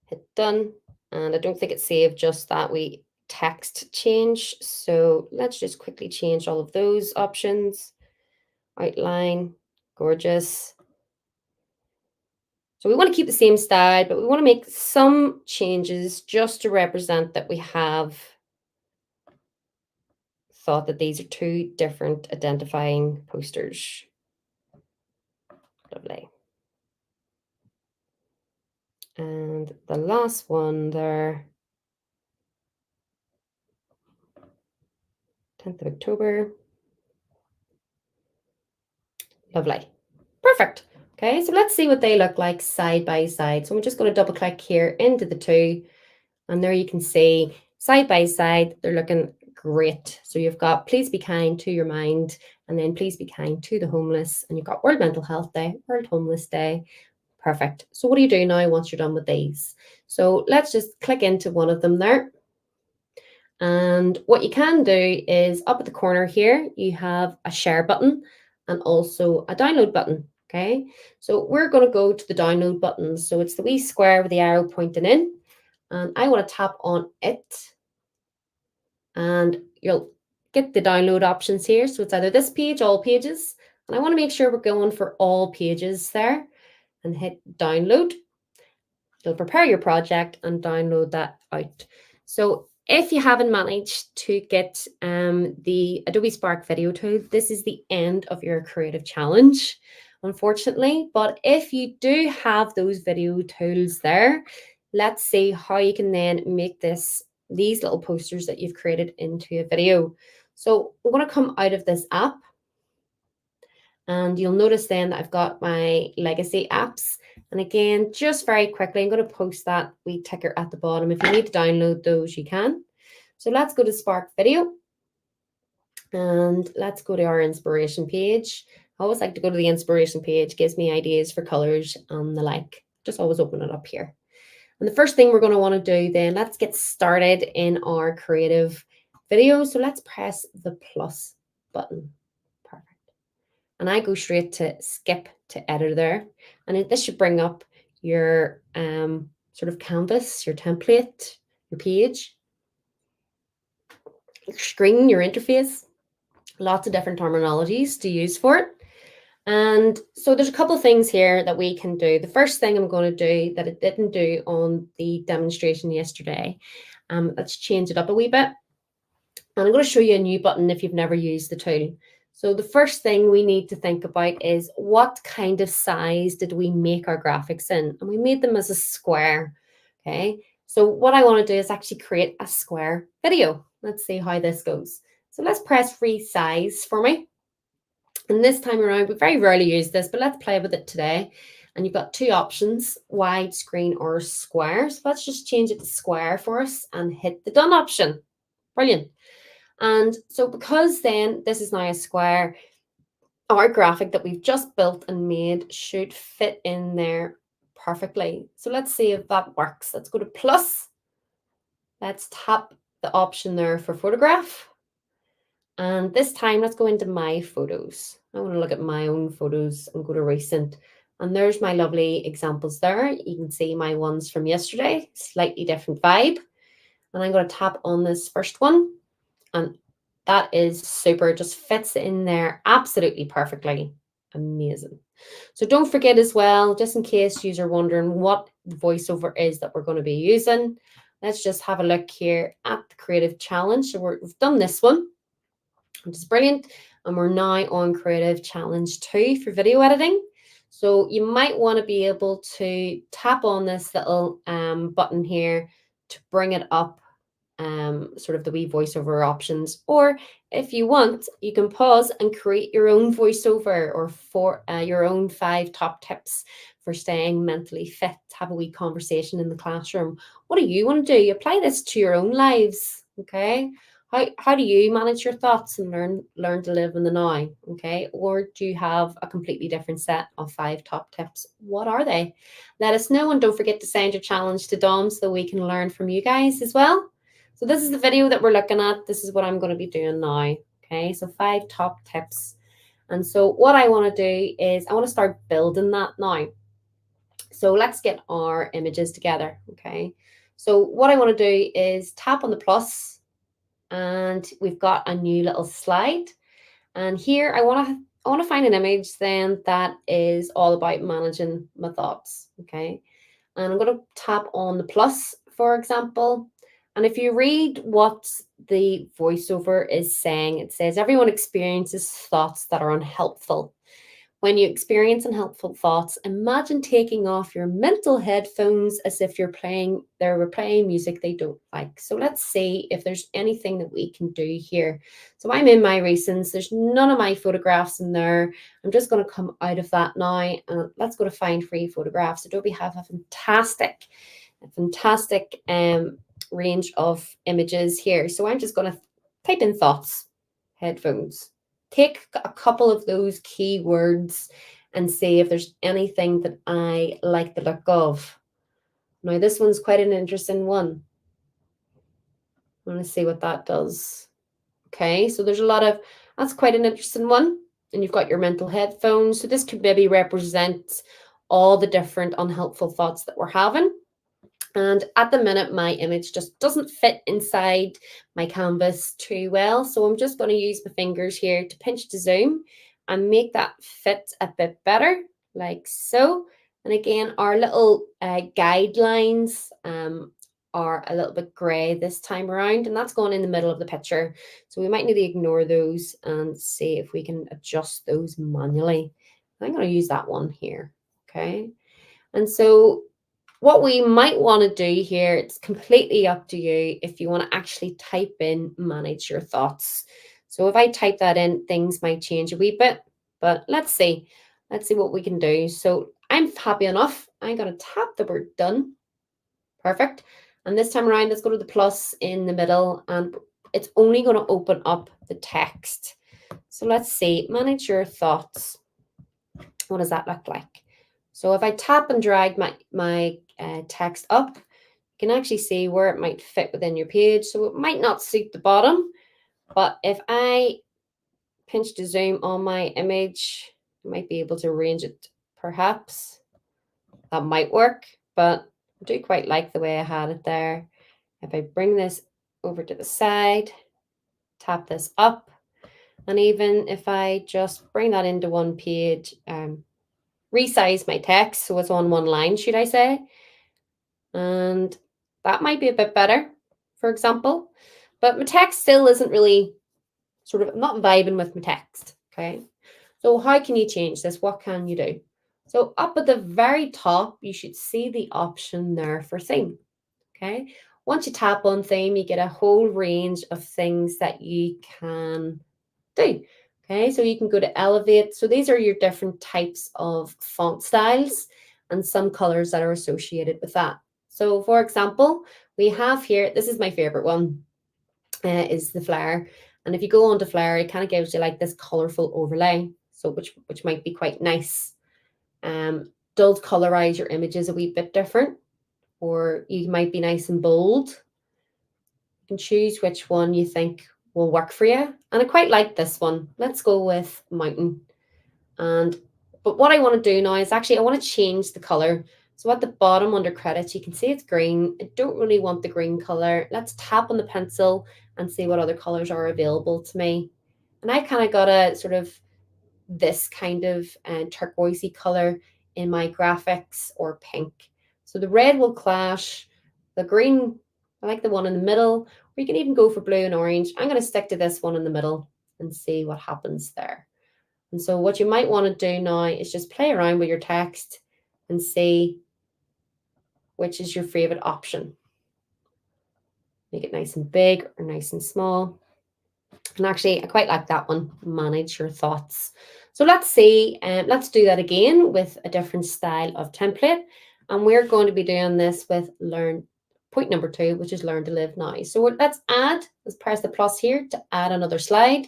[SPEAKER 1] Hit done. And I don't think it saved just that we text change. So let's just quickly change all of those options. Outline, gorgeous. So we want to keep the same style, but we want to make some changes just to represent that we have thought that these are two different identifying posters. Lovely. And the last one there, 10th of October. Lovely. Perfect. Okay, so let's see what they look like side by side. So I'm just going to double click here into the two. And there you can see side by side, they're looking great. So you've got please be kind to your mind, and then please be kind to the homeless. And you've got World Mental Health Day, World Homeless Day. Perfect. So what do you do now once you're done with these? So let's just click into one of them there. And what you can do is up at the corner here, you have a share button and also a download button. Okay, so we're going to go to the download button. So it's the wee square with the arrow pointing in, and I want to tap on it, and you'll get the download options here. So it's either this page, all pages, and I want to make sure we're going for all pages there, and hit download. It'll prepare your project and download that out. So if you haven't managed to get the Adobe Spark video tool, this is the end of your creative challenge, unfortunately. But if you do have those video tools there, let's see how you can then make these little posters that you've created into a video. So I'm going to come out of this app, and you'll notice then that I've got my legacy apps. And again, just very quickly, I'm going to post that wee ticker at the bottom. If you need to download those, you can. So let's go to Spark Video, and let's go to our inspiration page. I always like to go to the inspiration page, gives me ideas for colors and the like. Just always open it up here. And the first thing we're going to want to do then, let's get started in our creative video. So let's press the plus button. Perfect. And I go straight to skip to editor there. And this should bring up your sort of canvas, your template, your page, your screen, your interface. Lots of different terminologies to use for it. And so there's a couple of things here that we can do. The first thing I'm going to do that it didn't do on the demonstration yesterday, let's change it up a wee bit. And I'm going to show you a new button if you've never used the tool. So the first thing we need to think about is what kind of size did we make our graphics in? And we made them as a square, okay? So what I want to do is actually create a square video. Let's see how this goes. So let's press resize for me. And this time around, we very rarely use this, but let's play with it today. And you've got two options, widescreen or square. So let's just change it to square for us and hit the done option. Brilliant. And so because then this is now a square, our graphic that we've just built and made should fit in there perfectly. So let's see if that works. Let's go to plus. Let's tap the option there for photograph. And this time, let's go into my photos. I want to look at my own photos and go to recent. And there's my lovely examples there. You can see my ones from yesterday, slightly different vibe. And I'm going to tap on this first one. And that is super, just fits in there absolutely perfectly. Amazing. So don't forget as well, just in case you're wondering what the voiceover is that we're going to be using, let's just have a look here at the creative challenge. So we've done this one, which is brilliant. And we're now on creative challenge 2 for video editing. So you might want to be able to tap on this little button here to bring it up, sort of the wee voiceover options. Or if you want, you can pause and create your own voiceover or for your own 5 top tips for staying mentally fit. Have a wee conversation in the classroom. What do you want to do? Apply this to your own lives. Okay. How do you manage your thoughts and learn to live in the now? Okay. Or do you have a completely different set of 5 top tips? What are they? Let us know, and don't forget to send your challenge to Dom so we can learn from you guys as well. So this is the video that we're looking at. This is what I'm going to be doing now. Okay, so 5 top tips. And so what I want to do is I want to start building that now. So let's get our images together. Okay, so what I want to do is tap on the plus, and we've got a new little slide. And here I want to find an image then that is all about managing my thoughts. Okay, and I'm going to tap on the plus, for example. And if you read what the voiceover is saying, it says everyone experiences thoughts that are unhelpful. When you experience unhelpful thoughts, imagine taking off your mental headphones as if they're playing music they don't like. So let's see if there's anything that we can do here. So I'm in my recents. There's none of my photographs in there. I'm just going to come out of that now, and let's go to find free photographs. Adobe have a fantastic range of images here. So I'm just going to type in thoughts, headphones. Take a couple of those keywords and see if there's anything that I like the look of. Now, this one's quite an interesting one. I want to see what that does. Okay, so there's that's quite an interesting one. And you've got your mental headphones. So this could maybe represent all the different unhelpful thoughts that we're having. And at the minute, my image just doesn't fit inside my canvas too well. So I'm just going to use my fingers here to pinch to zoom and make that fit a bit better, like so. And again, our little guidelines are a little bit gray this time around, and that's going in the middle of the picture. So we might need to ignore those and see if we can adjust those manually. I'm going to use that one here. Okay. And so what we might want to do here, it's completely up to you if you want to actually type in manage your thoughts. So if I type that in, things might change a wee bit, but let's see what we can do. So I'm happy enough. I'm going to tap the word done. Perfect. And this time around, let's go to the plus in the middle, and it's only going to open up the text. So let's see, manage your thoughts. What does that look like? So if I tap and drag my text up, you can actually see where it might fit within your page. So it might not suit the bottom, but if I pinch to zoom on my image, I might be able to arrange it perhaps. That might work, but I do quite like the way I had it there. If I bring this over to the side, tap this up, and even if I just bring that into one page, resize my text so it's on one line, should I say? And that might be a bit better, for example. But my text still isn't really I'm not vibing with my text. Okay. So how can you change this? What can you do? So up at the very top, you should see the option there for theme. Okay. Once you tap on theme, you get a whole range of things that you can do. Okay, so you can go to elevate. So these are your different types of font styles and some colors that are associated with that. So for example, we have here, this is my favorite one, is the flare. And if you go on to flare, it kind of gives you like this colorful overlay, so which might be quite nice. Does colorize your images a wee bit different, or you might be nice and bold. You can choose which one you think will work for you. And I quite like this one. Let's go with mountain. But what I want to do now is actually I want to change the color. So at the bottom under credits, you can see it's green. I don't really want the green color. Let's tap on the pencil and see what other colors are available to me. And I kind of got a sort of this kind of turquoisey color in my graphics, or pink. So the red will clash, the green, I like the one in the middle, or you can even go for blue and orange. I'm going to stick to this one in the middle and see what happens there. And so what you might want to do now is just play around with your text and see which is your favorite option. Make it nice and big or nice and small. And actually, I quite like that one, manage your thoughts. So let's see, let's do that again with a different style of template. And we're going to be doing this with point number 2, which is learn to live now. So let's press the plus here to add another slide.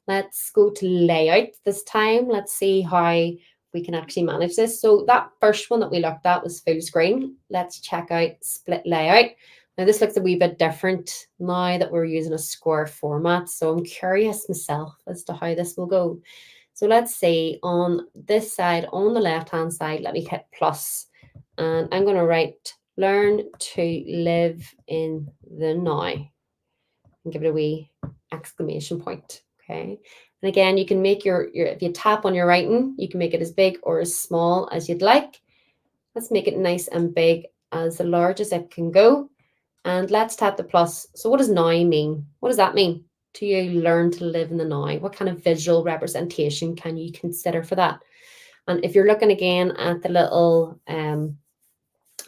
[SPEAKER 1] Let's go to layout this time. Let's see how we can actually manage this. So that first one that we looked at was full screen. Let's check out split layout. Now this looks a wee bit different now that we're using a square format. So I'm curious myself as to how this will go. So let's see, on this side, on the left-hand side, let me hit plus. And I'm going to write learn to live in the now. And give it a wee exclamation point. Okay. And again, you can make your if you tap on your writing, you can make it as big or as small as you'd like. Let's make it nice and big, as large as it can go. And let's tap the plus. So what does now mean? What does that mean to you? Learn to live in the now. What kind of visual representation can you consider for that? And if you're looking again at the little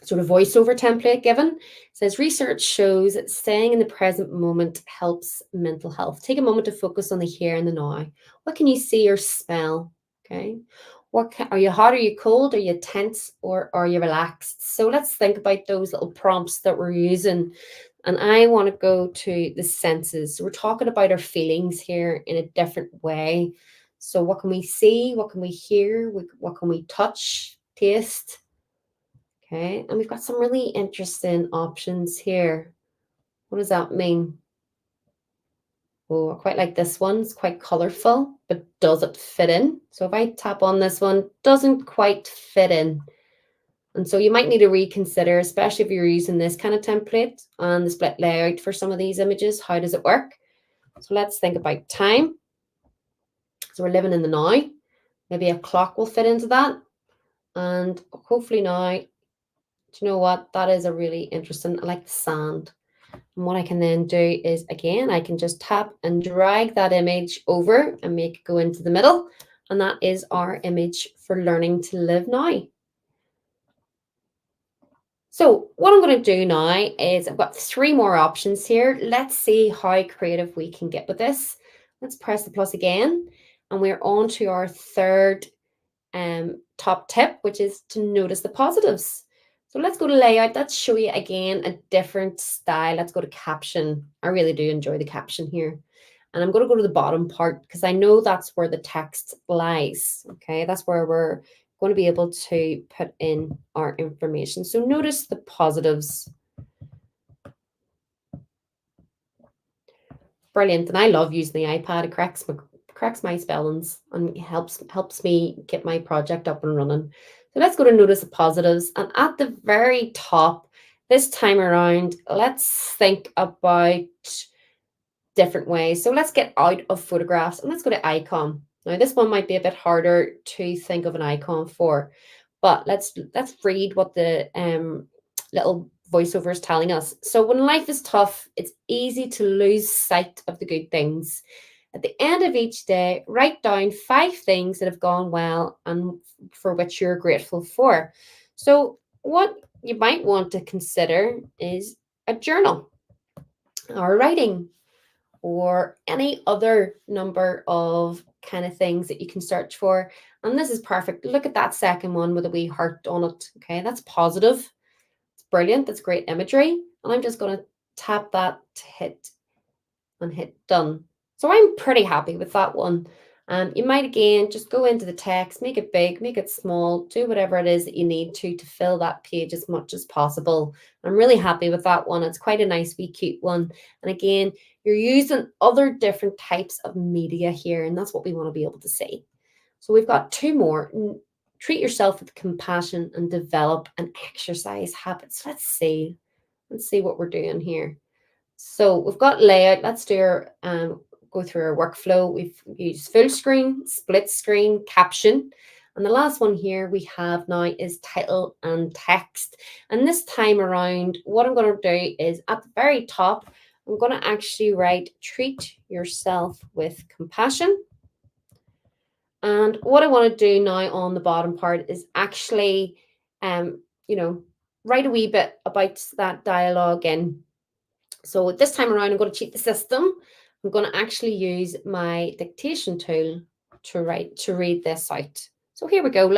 [SPEAKER 1] sort of voiceover template given, it says research shows that staying in the present moment helps mental health. Take a moment to focus on the here and the now. What can you see or smell? Okay. Are you hot? Are you cold? Are you tense, or are you relaxed? So let's think about those little prompts that we're using. And I want to go to the senses. So we're talking about our feelings here in a different way. So what can we see? What can we hear? What can we touch, taste? Okay, and we've got some really interesting options here. What does that mean? Oh, I quite like this one. It's quite colorful, but does it fit in? So if I tap on this one, doesn't quite fit in. And so you might need to reconsider, especially if you're using this kind of template and the split layout for some of these images. How does it work? So let's think about time. So we're living in the now. Maybe a clock will fit into that. And hopefully now, do you know what? That is a really interesting, I like the sand. And what I can then do is, again, I can just tap and drag that image over and make it go into the middle. And that is our image for learning to live now. So what I'm going to do now is I've got 3 more options here. Let's see how creative we can get with this. Let's press the plus again. And we're on to our third top tip, which is to notice the positives. So let's go to layout. Let's show you again a different style. Let's go to caption. I really do enjoy the caption here. And I'm going to go to the bottom part because I know that's where the text lies. Okay, that's where we're going to be able to put in our information. So notice the positives. Brilliant. And I love using the iPad. It corrects my spellings and helps me get my project up and running. So let's go to notice the positives. And at the very top, this time around, let's think about different ways. So let's get out of photographs and let's go to icon. Now this one might be a bit harder to think of an icon for, but let's read what the little voiceover is telling us. So when life is tough, it's easy to lose sight of the good things. At the end of each day, write down 5 things that have gone well and for which you're grateful for. So what you might want to consider is a journal or writing or any other number of kind of things that you can search for. And this is perfect. Look at that second one with a wee heart on it. Okay, that's positive. It's brilliant. That's great imagery. And I'm just going to tap that to hit done. So I'm pretty happy with that one. You might again just go into the text, make it big, make it small, do whatever it is that you need to fill that page as much as possible. I'm really happy with that one. It's quite a nice wee cute one. And again, you're using other different types of media here, and that's what we want to be able to see. So we've got 2 more. Treat yourself with compassion and develop and exercise habits. Let's see what we're doing here. So we've got layout. Let's do our go through our workflow. We've used full screen, split screen, caption. And the last one here we have now is title and text. And this time around, what I'm going to do is at the very top, I'm going to actually write treat yourself with compassion. And what I want to do now on the bottom part is actually, write a wee bit about that dialogue in. So this time around, I'm going to cheat the system. I'm going to actually use my dictation tool to read this out. So here we go.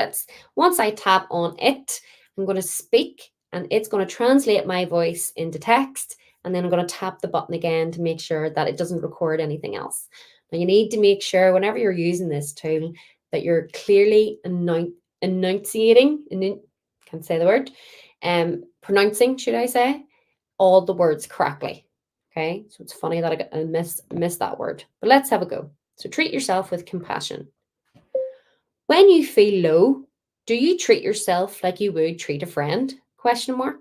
[SPEAKER 1] Once I tap on it, I'm going to speak and it's going to translate my voice into text. And then I'm going to tap the button again to make sure that it doesn't record anything else. Now you need to make sure whenever you're using this tool that you're clearly enunciating, can't say the word, pronouncing, should I say, all the words correctly. Okay, so it's funny that I missed that word, but let's have a go. So treat yourself with compassion. When you feel low, do you treat yourself like you would treat a friend? Question mark.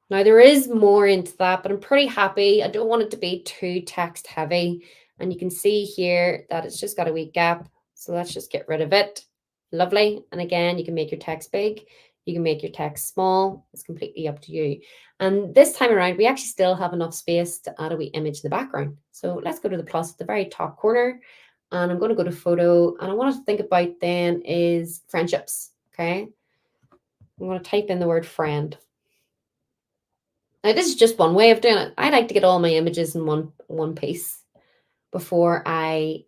[SPEAKER 1] Now there is more into that, but I'm pretty happy. I don't want it to be too text heavy. And you can see here that it's just got a wee gap. So let's just get rid of it. Lovely. And again, you can make your text big. You can make your text small. It's completely up to you. And this time around, we actually still have enough space to add a wee image in the background. So let's go to the plus at the very top corner. And I'm going to go to photo. And I want to think about then is friendships. Okay. I'm going to type in the word friend. Now, this is just one way of doing it. I like to get all my images in one piece before I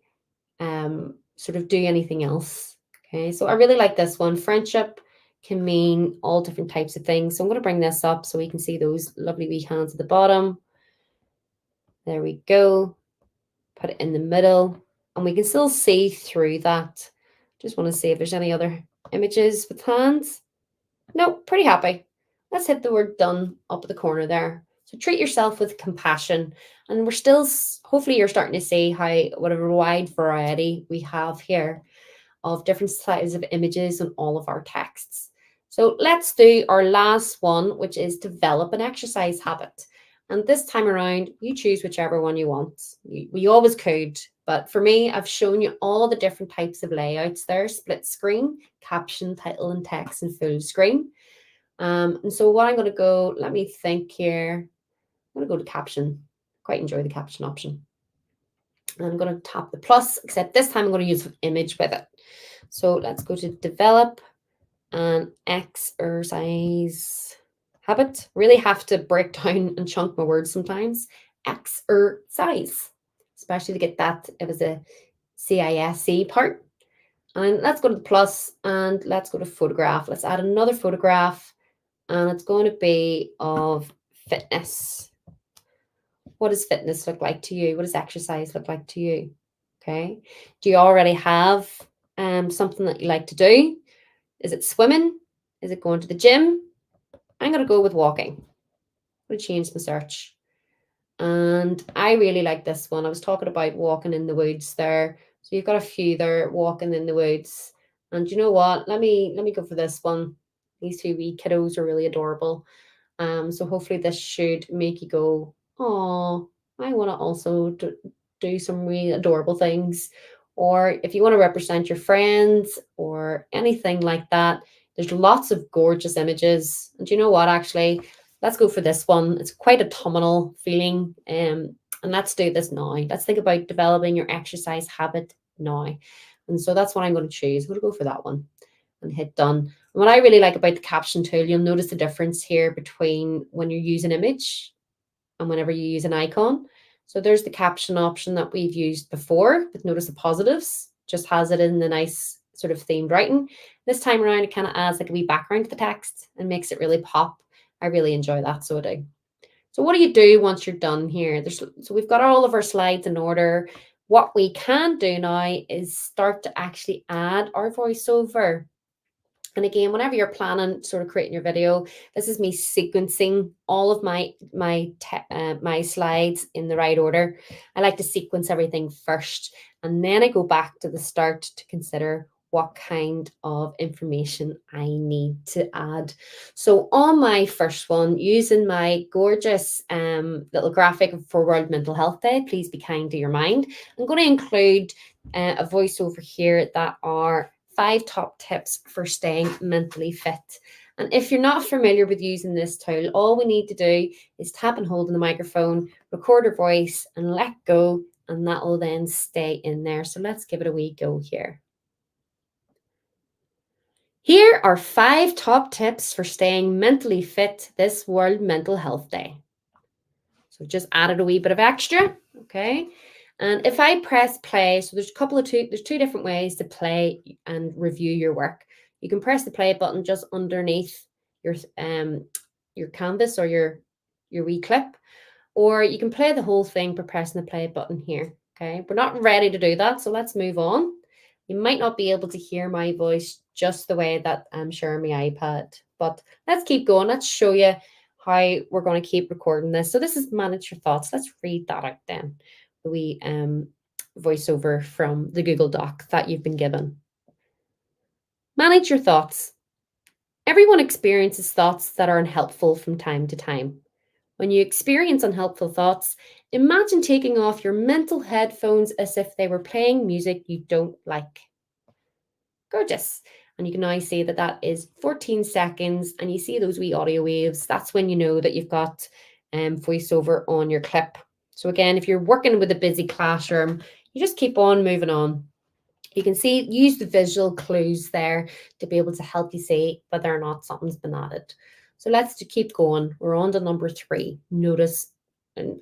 [SPEAKER 1] sort of do anything else. Okay, so I really like this one. Friendship can mean all different types of things. So I'm going to bring this up so we can see those lovely wee hands at the bottom. There we go. Put it in the middle. And we can still see through that. Just want to see if there's any other images with hands. Nope, pretty happy. Let's hit the word done up at the corner there. So treat yourself with compassion. And we're still, hopefully you're starting to see what a wide variety we have here of different sizes of images on all of our texts. So let's do our last one, which is develop an exercise habit. And this time around, you choose whichever one you want. We always could, but for me, I've shown you all the different types of layouts there: split screen, caption, title, and text, and full screen. And so what I'm going to go, let me think here. I'm going to go to caption. Quite enjoy the caption option. And I'm going to tap the plus, except this time I'm going to use image with it. So let's go to develop an exercise habit. Really have to break down and chunk my words sometimes. Exercise, especially to get that, it was a CISC part. And let's go to the plus and let's go to photograph. Let's add another photograph. And it's going to be of fitness. What does fitness look like to you? What does exercise look like to you? Okay. Do you already have something that you like to do? Is it swimming? Is it going to the gym? I'm going to go with walking. I'm going to change the search. And I really like this one. I was talking about walking in the woods there. So you've got a few there walking in the woods. And you know what? Let me go for this one. These two wee kiddos are really adorable. So hopefully this should make you go, oh, I want to also do some really adorable things. Or if you want to represent your friends or anything like that, there's lots of gorgeous images. And you know what, actually, let's go for this one. It's quite autumnal feeling. And let's do this now. Let's think about developing your exercise habit now. And so that's what I'm going to choose. I'm going to go for that one and hit done. And what I really like about the caption tool, you'll notice the difference here between when you use an image and whenever you use an icon. So there's the caption option that we've used before, but notice the positives, just has it in the nice sort of themed writing. This time around, it kind of adds like a wee background to the text and makes it really pop. I really enjoy that, so I do. So what do you do once you're done here? So we've got all of our slides in order. What we can do now is start to actually add our voiceover. And again, whenever you're planning sort of creating your video, this is me sequencing all of my slides in the right order. I like to sequence everything first, and then I go back to the start to consider what kind of information I need to add. So on my first one, using my gorgeous little graphic for World Mental Health Day, please be kind to your mind, I'm going to include a voiceover here that are 5 top tips for staying mentally fit. And if you're not familiar with using this tool, all we need to do is tap and hold on the microphone, record our voice, and let go, and that will then stay in there. So let's give it a wee go here. Here are 5 top tips for staying mentally fit this World Mental Health Day. So just added a wee bit of extra, okay? And if I press play, so there's two different ways to play and review your work. You can press the play button just underneath your canvas or your wee clip, or you can play the whole thing by pressing the play button here. Okay, we're not ready to do that, so let's move on. You might not be able to hear my voice just the way that I'm sharing my iPad, but let's keep going. Let's show you how we're going to keep recording this. So this is manage your thoughts. Let's read that out then. The wee voiceover from the Google Doc that you've been given. Manage your thoughts. Everyone experiences thoughts that are unhelpful from time to time. When you experience unhelpful thoughts, imagine taking off your mental headphones as if they were playing music you don't like. Gorgeous. And you can now see that that is 14 seconds, and you see those wee audio waves. That's when you know that you've got voiceover on your clip. So again, if you're working with a busy classroom, you just keep on moving on. You can see, use the visual clues there to be able to help you see whether or not something's been added. So let's keep going. We're on to number 3. Notice and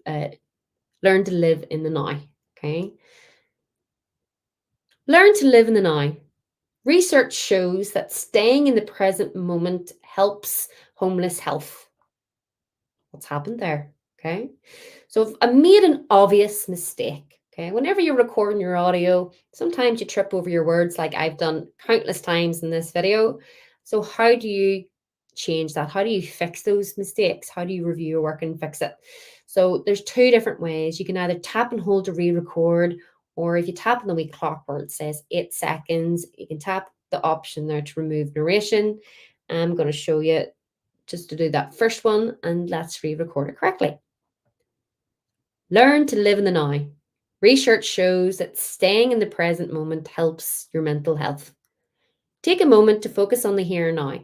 [SPEAKER 1] learn to live in the now. Okay. Learn to live in the now. Research shows that staying in the present moment helps homeless health. What's happened there? Okay. So if I made an obvious mistake. Okay. Whenever you're recording your audio, sometimes you trip over your words like I've done countless times in this video. So how do you change that? How do you fix those mistakes? How do you review your work and fix it? So there's 2 different ways. You can either tap and hold to re-record, or if you tap on the wee clock where it says 8 seconds, you can tap the option there to remove narration. I'm going to show you just to do that first one, and let's re-record it correctly. Learn to live in the now. Research shows that staying in the present moment helps your mental health. Take a moment to focus on the here and now.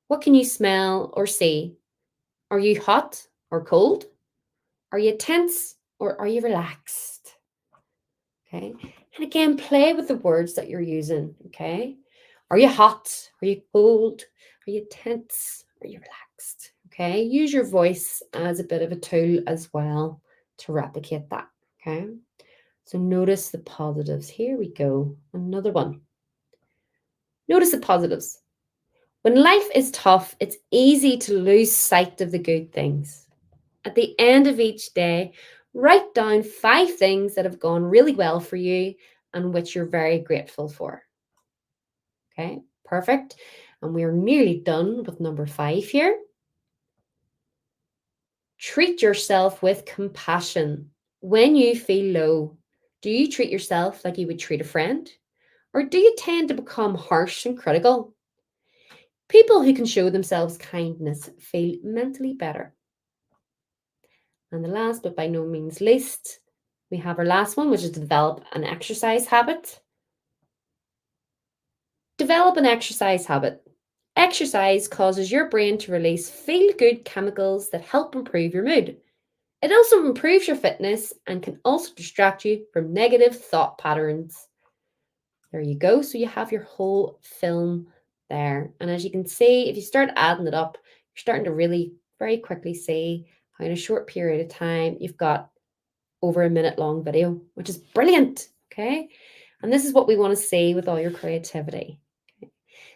[SPEAKER 1] What can you smell or see? Are you hot or cold? Are you tense or are you relaxed? Okay. And again, play with the words that you're using. Okay. Are you hot? Are you cold? Are you tense? Are you relaxed? Okay. Use your voice as a bit of a tool as well to replicate that. Okay. So notice the positives. Here we go. Another one. Notice the positives. When life is tough, it's easy to lose sight of the good things. At the end of each day, write down 5 things that have gone really well for you and which you're very grateful for. Okay, perfect. And we're nearly done with number 5 here. Treat yourself with compassion. When you feel low, do you treat yourself like you would treat a friend? Or do you tend to become harsh and critical? People who can show themselves kindness feel mentally better. And the last, but by no means least, we have our last one, which is to develop an exercise habit. Develop an exercise habit. Exercise causes your brain to release feel-good chemicals that help improve your mood. It also improves your fitness and can also distract you from negative thought patterns. There you go. So you have your whole film there. And as you can see, if you start adding it up, you're starting to really very quickly see how in a short period of time, you've got over a minute long video, which is brilliant. Okay. And this is what we want to see with all your creativity. Okay.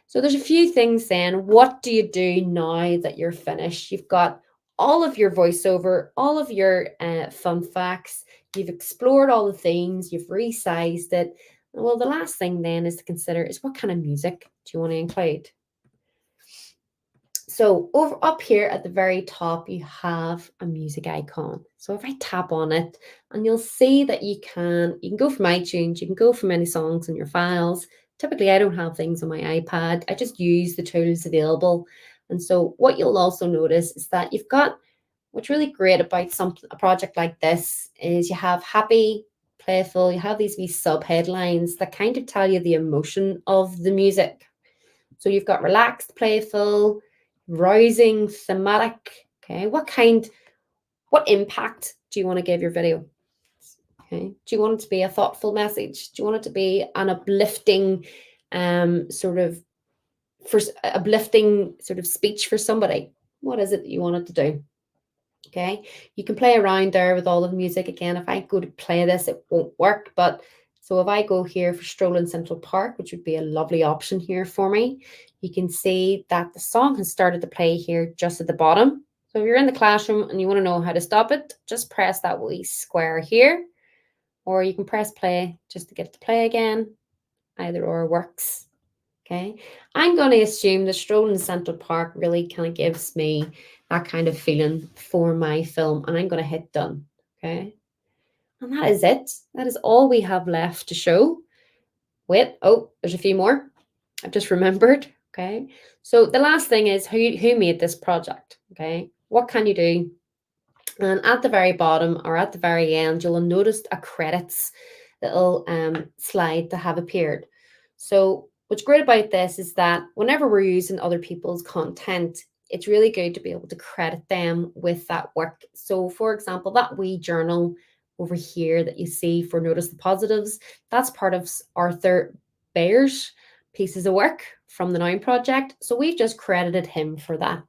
[SPEAKER 1] So there's a few things then. What do you do now that you're finished? You've got all of your voiceover, all of your fun facts. You've explored all the themes. You've resized it. Well, the last thing then is to consider is what kind of music do you want to include? So over up here at the very top, you have a music icon. So if I tap on it, and you'll see that you can go from iTunes, you can go from any songs in your files typically I don't have things on my iPad. I just use the tools available. And so what you'll also notice is that you've got, what's really great about a project like this is you have happy, playful, you have these wee sub headlines that kind of tell you the emotion of the music. So you've got relaxed, playful, rousing, thematic. Okay, what impact do you want to give your video? Okay, do you want it to be a thoughtful message? Do you want it to be an uplifting, sort of uplifting sort of speech for somebody? What is it that you want it to do? Okay, you can play around there with all of the music. Again, if I go to play this, it won't work. But so if I go here for Stroll in Central Park, which would be a lovely option here for me, you can see that the song has started to play here just at the bottom. So if you're in the classroom and you want to know how to stop it, just press that wee square here, or you can press play just to get it to play again. Either or works. Okay, I'm going to assume the Stroll in Central Park really kind of gives me that kind of feeling for my film, and I'm going to hit done. Okay, and that is it. That is all we have left to show. Wait, oh, there's a few more. I've just remembered. Okay, so the last thing is who made this project. Okay, what can you do? And at the very bottom or at the very end, you'll notice a credits little slide that have appeared. So what's great about this is that whenever we're using other people's content, it's really good to be able to credit them with that work. So for example, that wee journal over here that you see for Notice the Positives, that's part of Arthur Bayer's pieces of work from the Noun Project. So we've just credited him for that.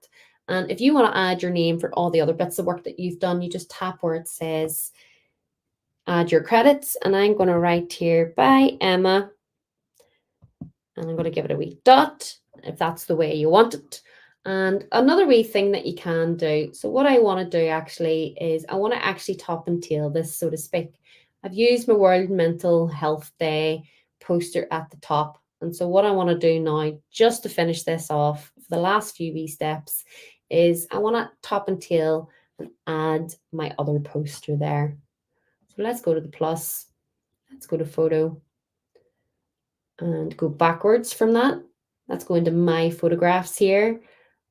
[SPEAKER 1] And if you want to add your name for all the other bits of work that you've done, you just tap where it says add your credits. And I'm going to write here by Emma. And I'm going to give it a wee dot if that's the way you want it. And another wee thing that you can do. So what I want to do actually is I want to actually top and tail this, so to speak. I've used my World Mental Health Day poster at the top. And so what I want to do now, just to finish this off, for the last few wee steps, is I want to top and tail and add my other poster there. So let's go to the plus. Let's go to photo and go backwards from that. Let's go into my photographs here.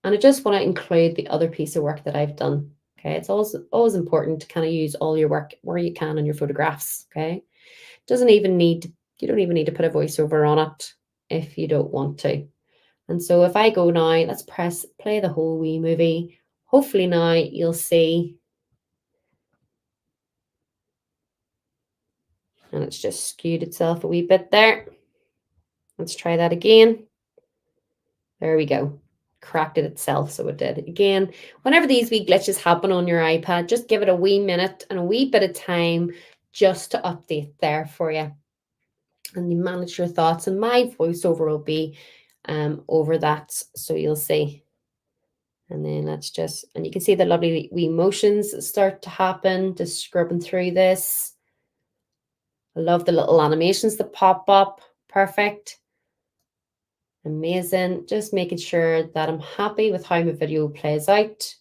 [SPEAKER 1] And I just want to include the other piece of work that I've done. Okay, it's always important to kind of use all your work where you can in your photographs. Okay, you don't even need to put a voiceover on it if you don't want to. And so if I go now, let's press play the whole wee movie. Hopefully now you'll see. And it's just skewed itself a wee bit there. Let's try that again. There we go. Cracked it itself, so it did. Again, whenever these wee glitches happen on your iPad, just give it a wee minute and a wee bit of time just to update there for you. And you manage your thoughts, and my voiceover will be over that, so you'll see. And then and you can see the lovely wee motions that start to happen, just scrubbing through this. I love the little animations that pop up. Perfect. Amazing. Just making sure that I'm happy with how my video plays out.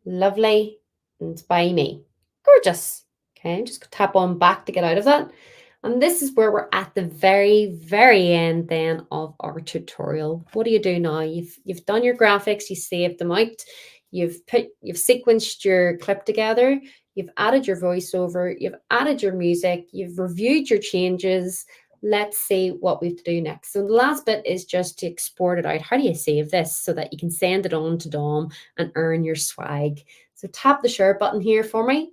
[SPEAKER 1] Lovely. And it's by me. Gorgeous. Okay, just tap on back to get out of that. And this is where we're at the very, very end then of our tutorial. What do you do now? You've done your graphics, you saved them out, you've sequenced your clip together, you've added your voiceover, you've added your music, you've reviewed your changes. Let's see what we have to do next. So the last bit is just to export it out. How do you save this so that you can send it on to Dom and earn your swag? So tap the share button here for me.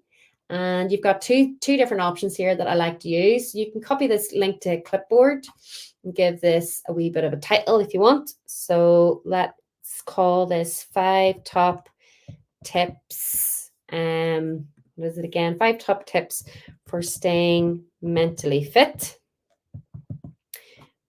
[SPEAKER 1] And you've got two different options here that I like to use. You can copy this link to clipboard and give this a wee bit of a title if you want. So let's call this 5 top tips. What is it again? 5 top tips for staying mentally fit.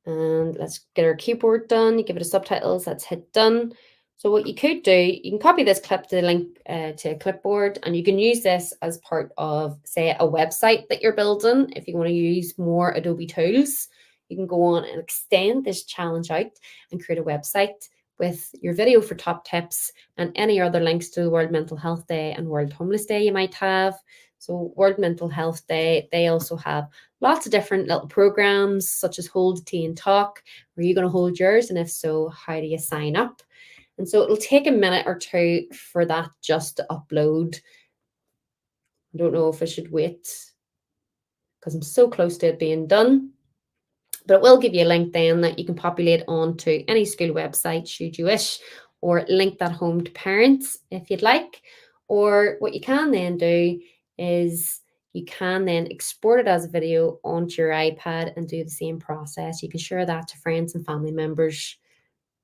[SPEAKER 1] And let's get our keyboard done. You give it a subtitles. Let's hit done. So what you could do, you can copy this clip to the link to a clipboard, and you can use this as part of, say, a website that you're building. If you want to use more Adobe tools, you can go on and extend this challenge out and create a website with your video for top tips and any other links to the World Mental Health Day and World Homeless Day you might have. So World Mental Health Day, they also have lots of different little programs such as Hold Tea and Talk. Are you going to hold yours? And if so, how do you sign up? And so it'll take a minute or two for that just to upload. I don't know if I should wait because I'm so close to it being done. But it will give you a link then that you can populate onto any school website should you wish, or link that home to parents if you'd like. Or what you can then do is you can then export it as a video onto your iPad and do the same process. You can share that to friends and family members.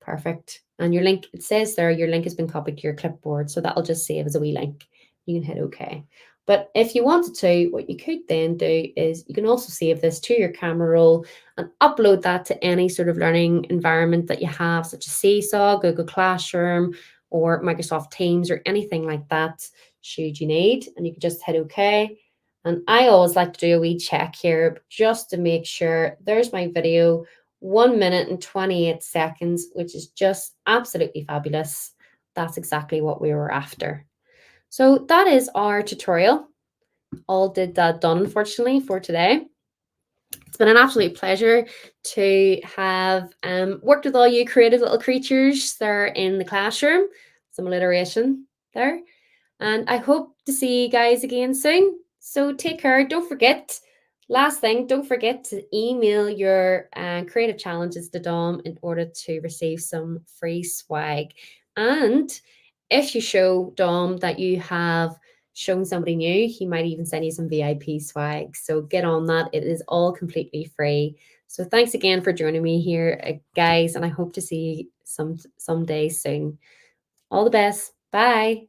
[SPEAKER 1] Perfect. And your link, it says there, your link has been copied to your clipboard. So that'll just save as a wee link. You can hit OK. But if you wanted to, what you could then do is you can also save this to your camera roll and upload that to any sort of learning environment that you have, such as Seesaw, Google Classroom, or Microsoft Teams, or anything like that, should you need. And you can just hit OK. And I always like to do a wee check here just to make sure there's my video, 1 minute and 28 seconds, which is just absolutely fabulous. That's exactly what we were after. So that is our tutorial. All did that done, unfortunately, for today. It's been an absolute pleasure to have worked with all you creative little creatures there in the classroom. Some alliteration there. And I hope to see you guys again soon. So take care. Don't forget, last thing, don't forget to email your creative challenges to Dom in order to receive some free swag. And if you show Dom that you have shown somebody new, he might even send you some VIP swag. So get on that. It is all completely free. So thanks again for joining me here, guys, and I hope to see you someday soon. All the best. Bye.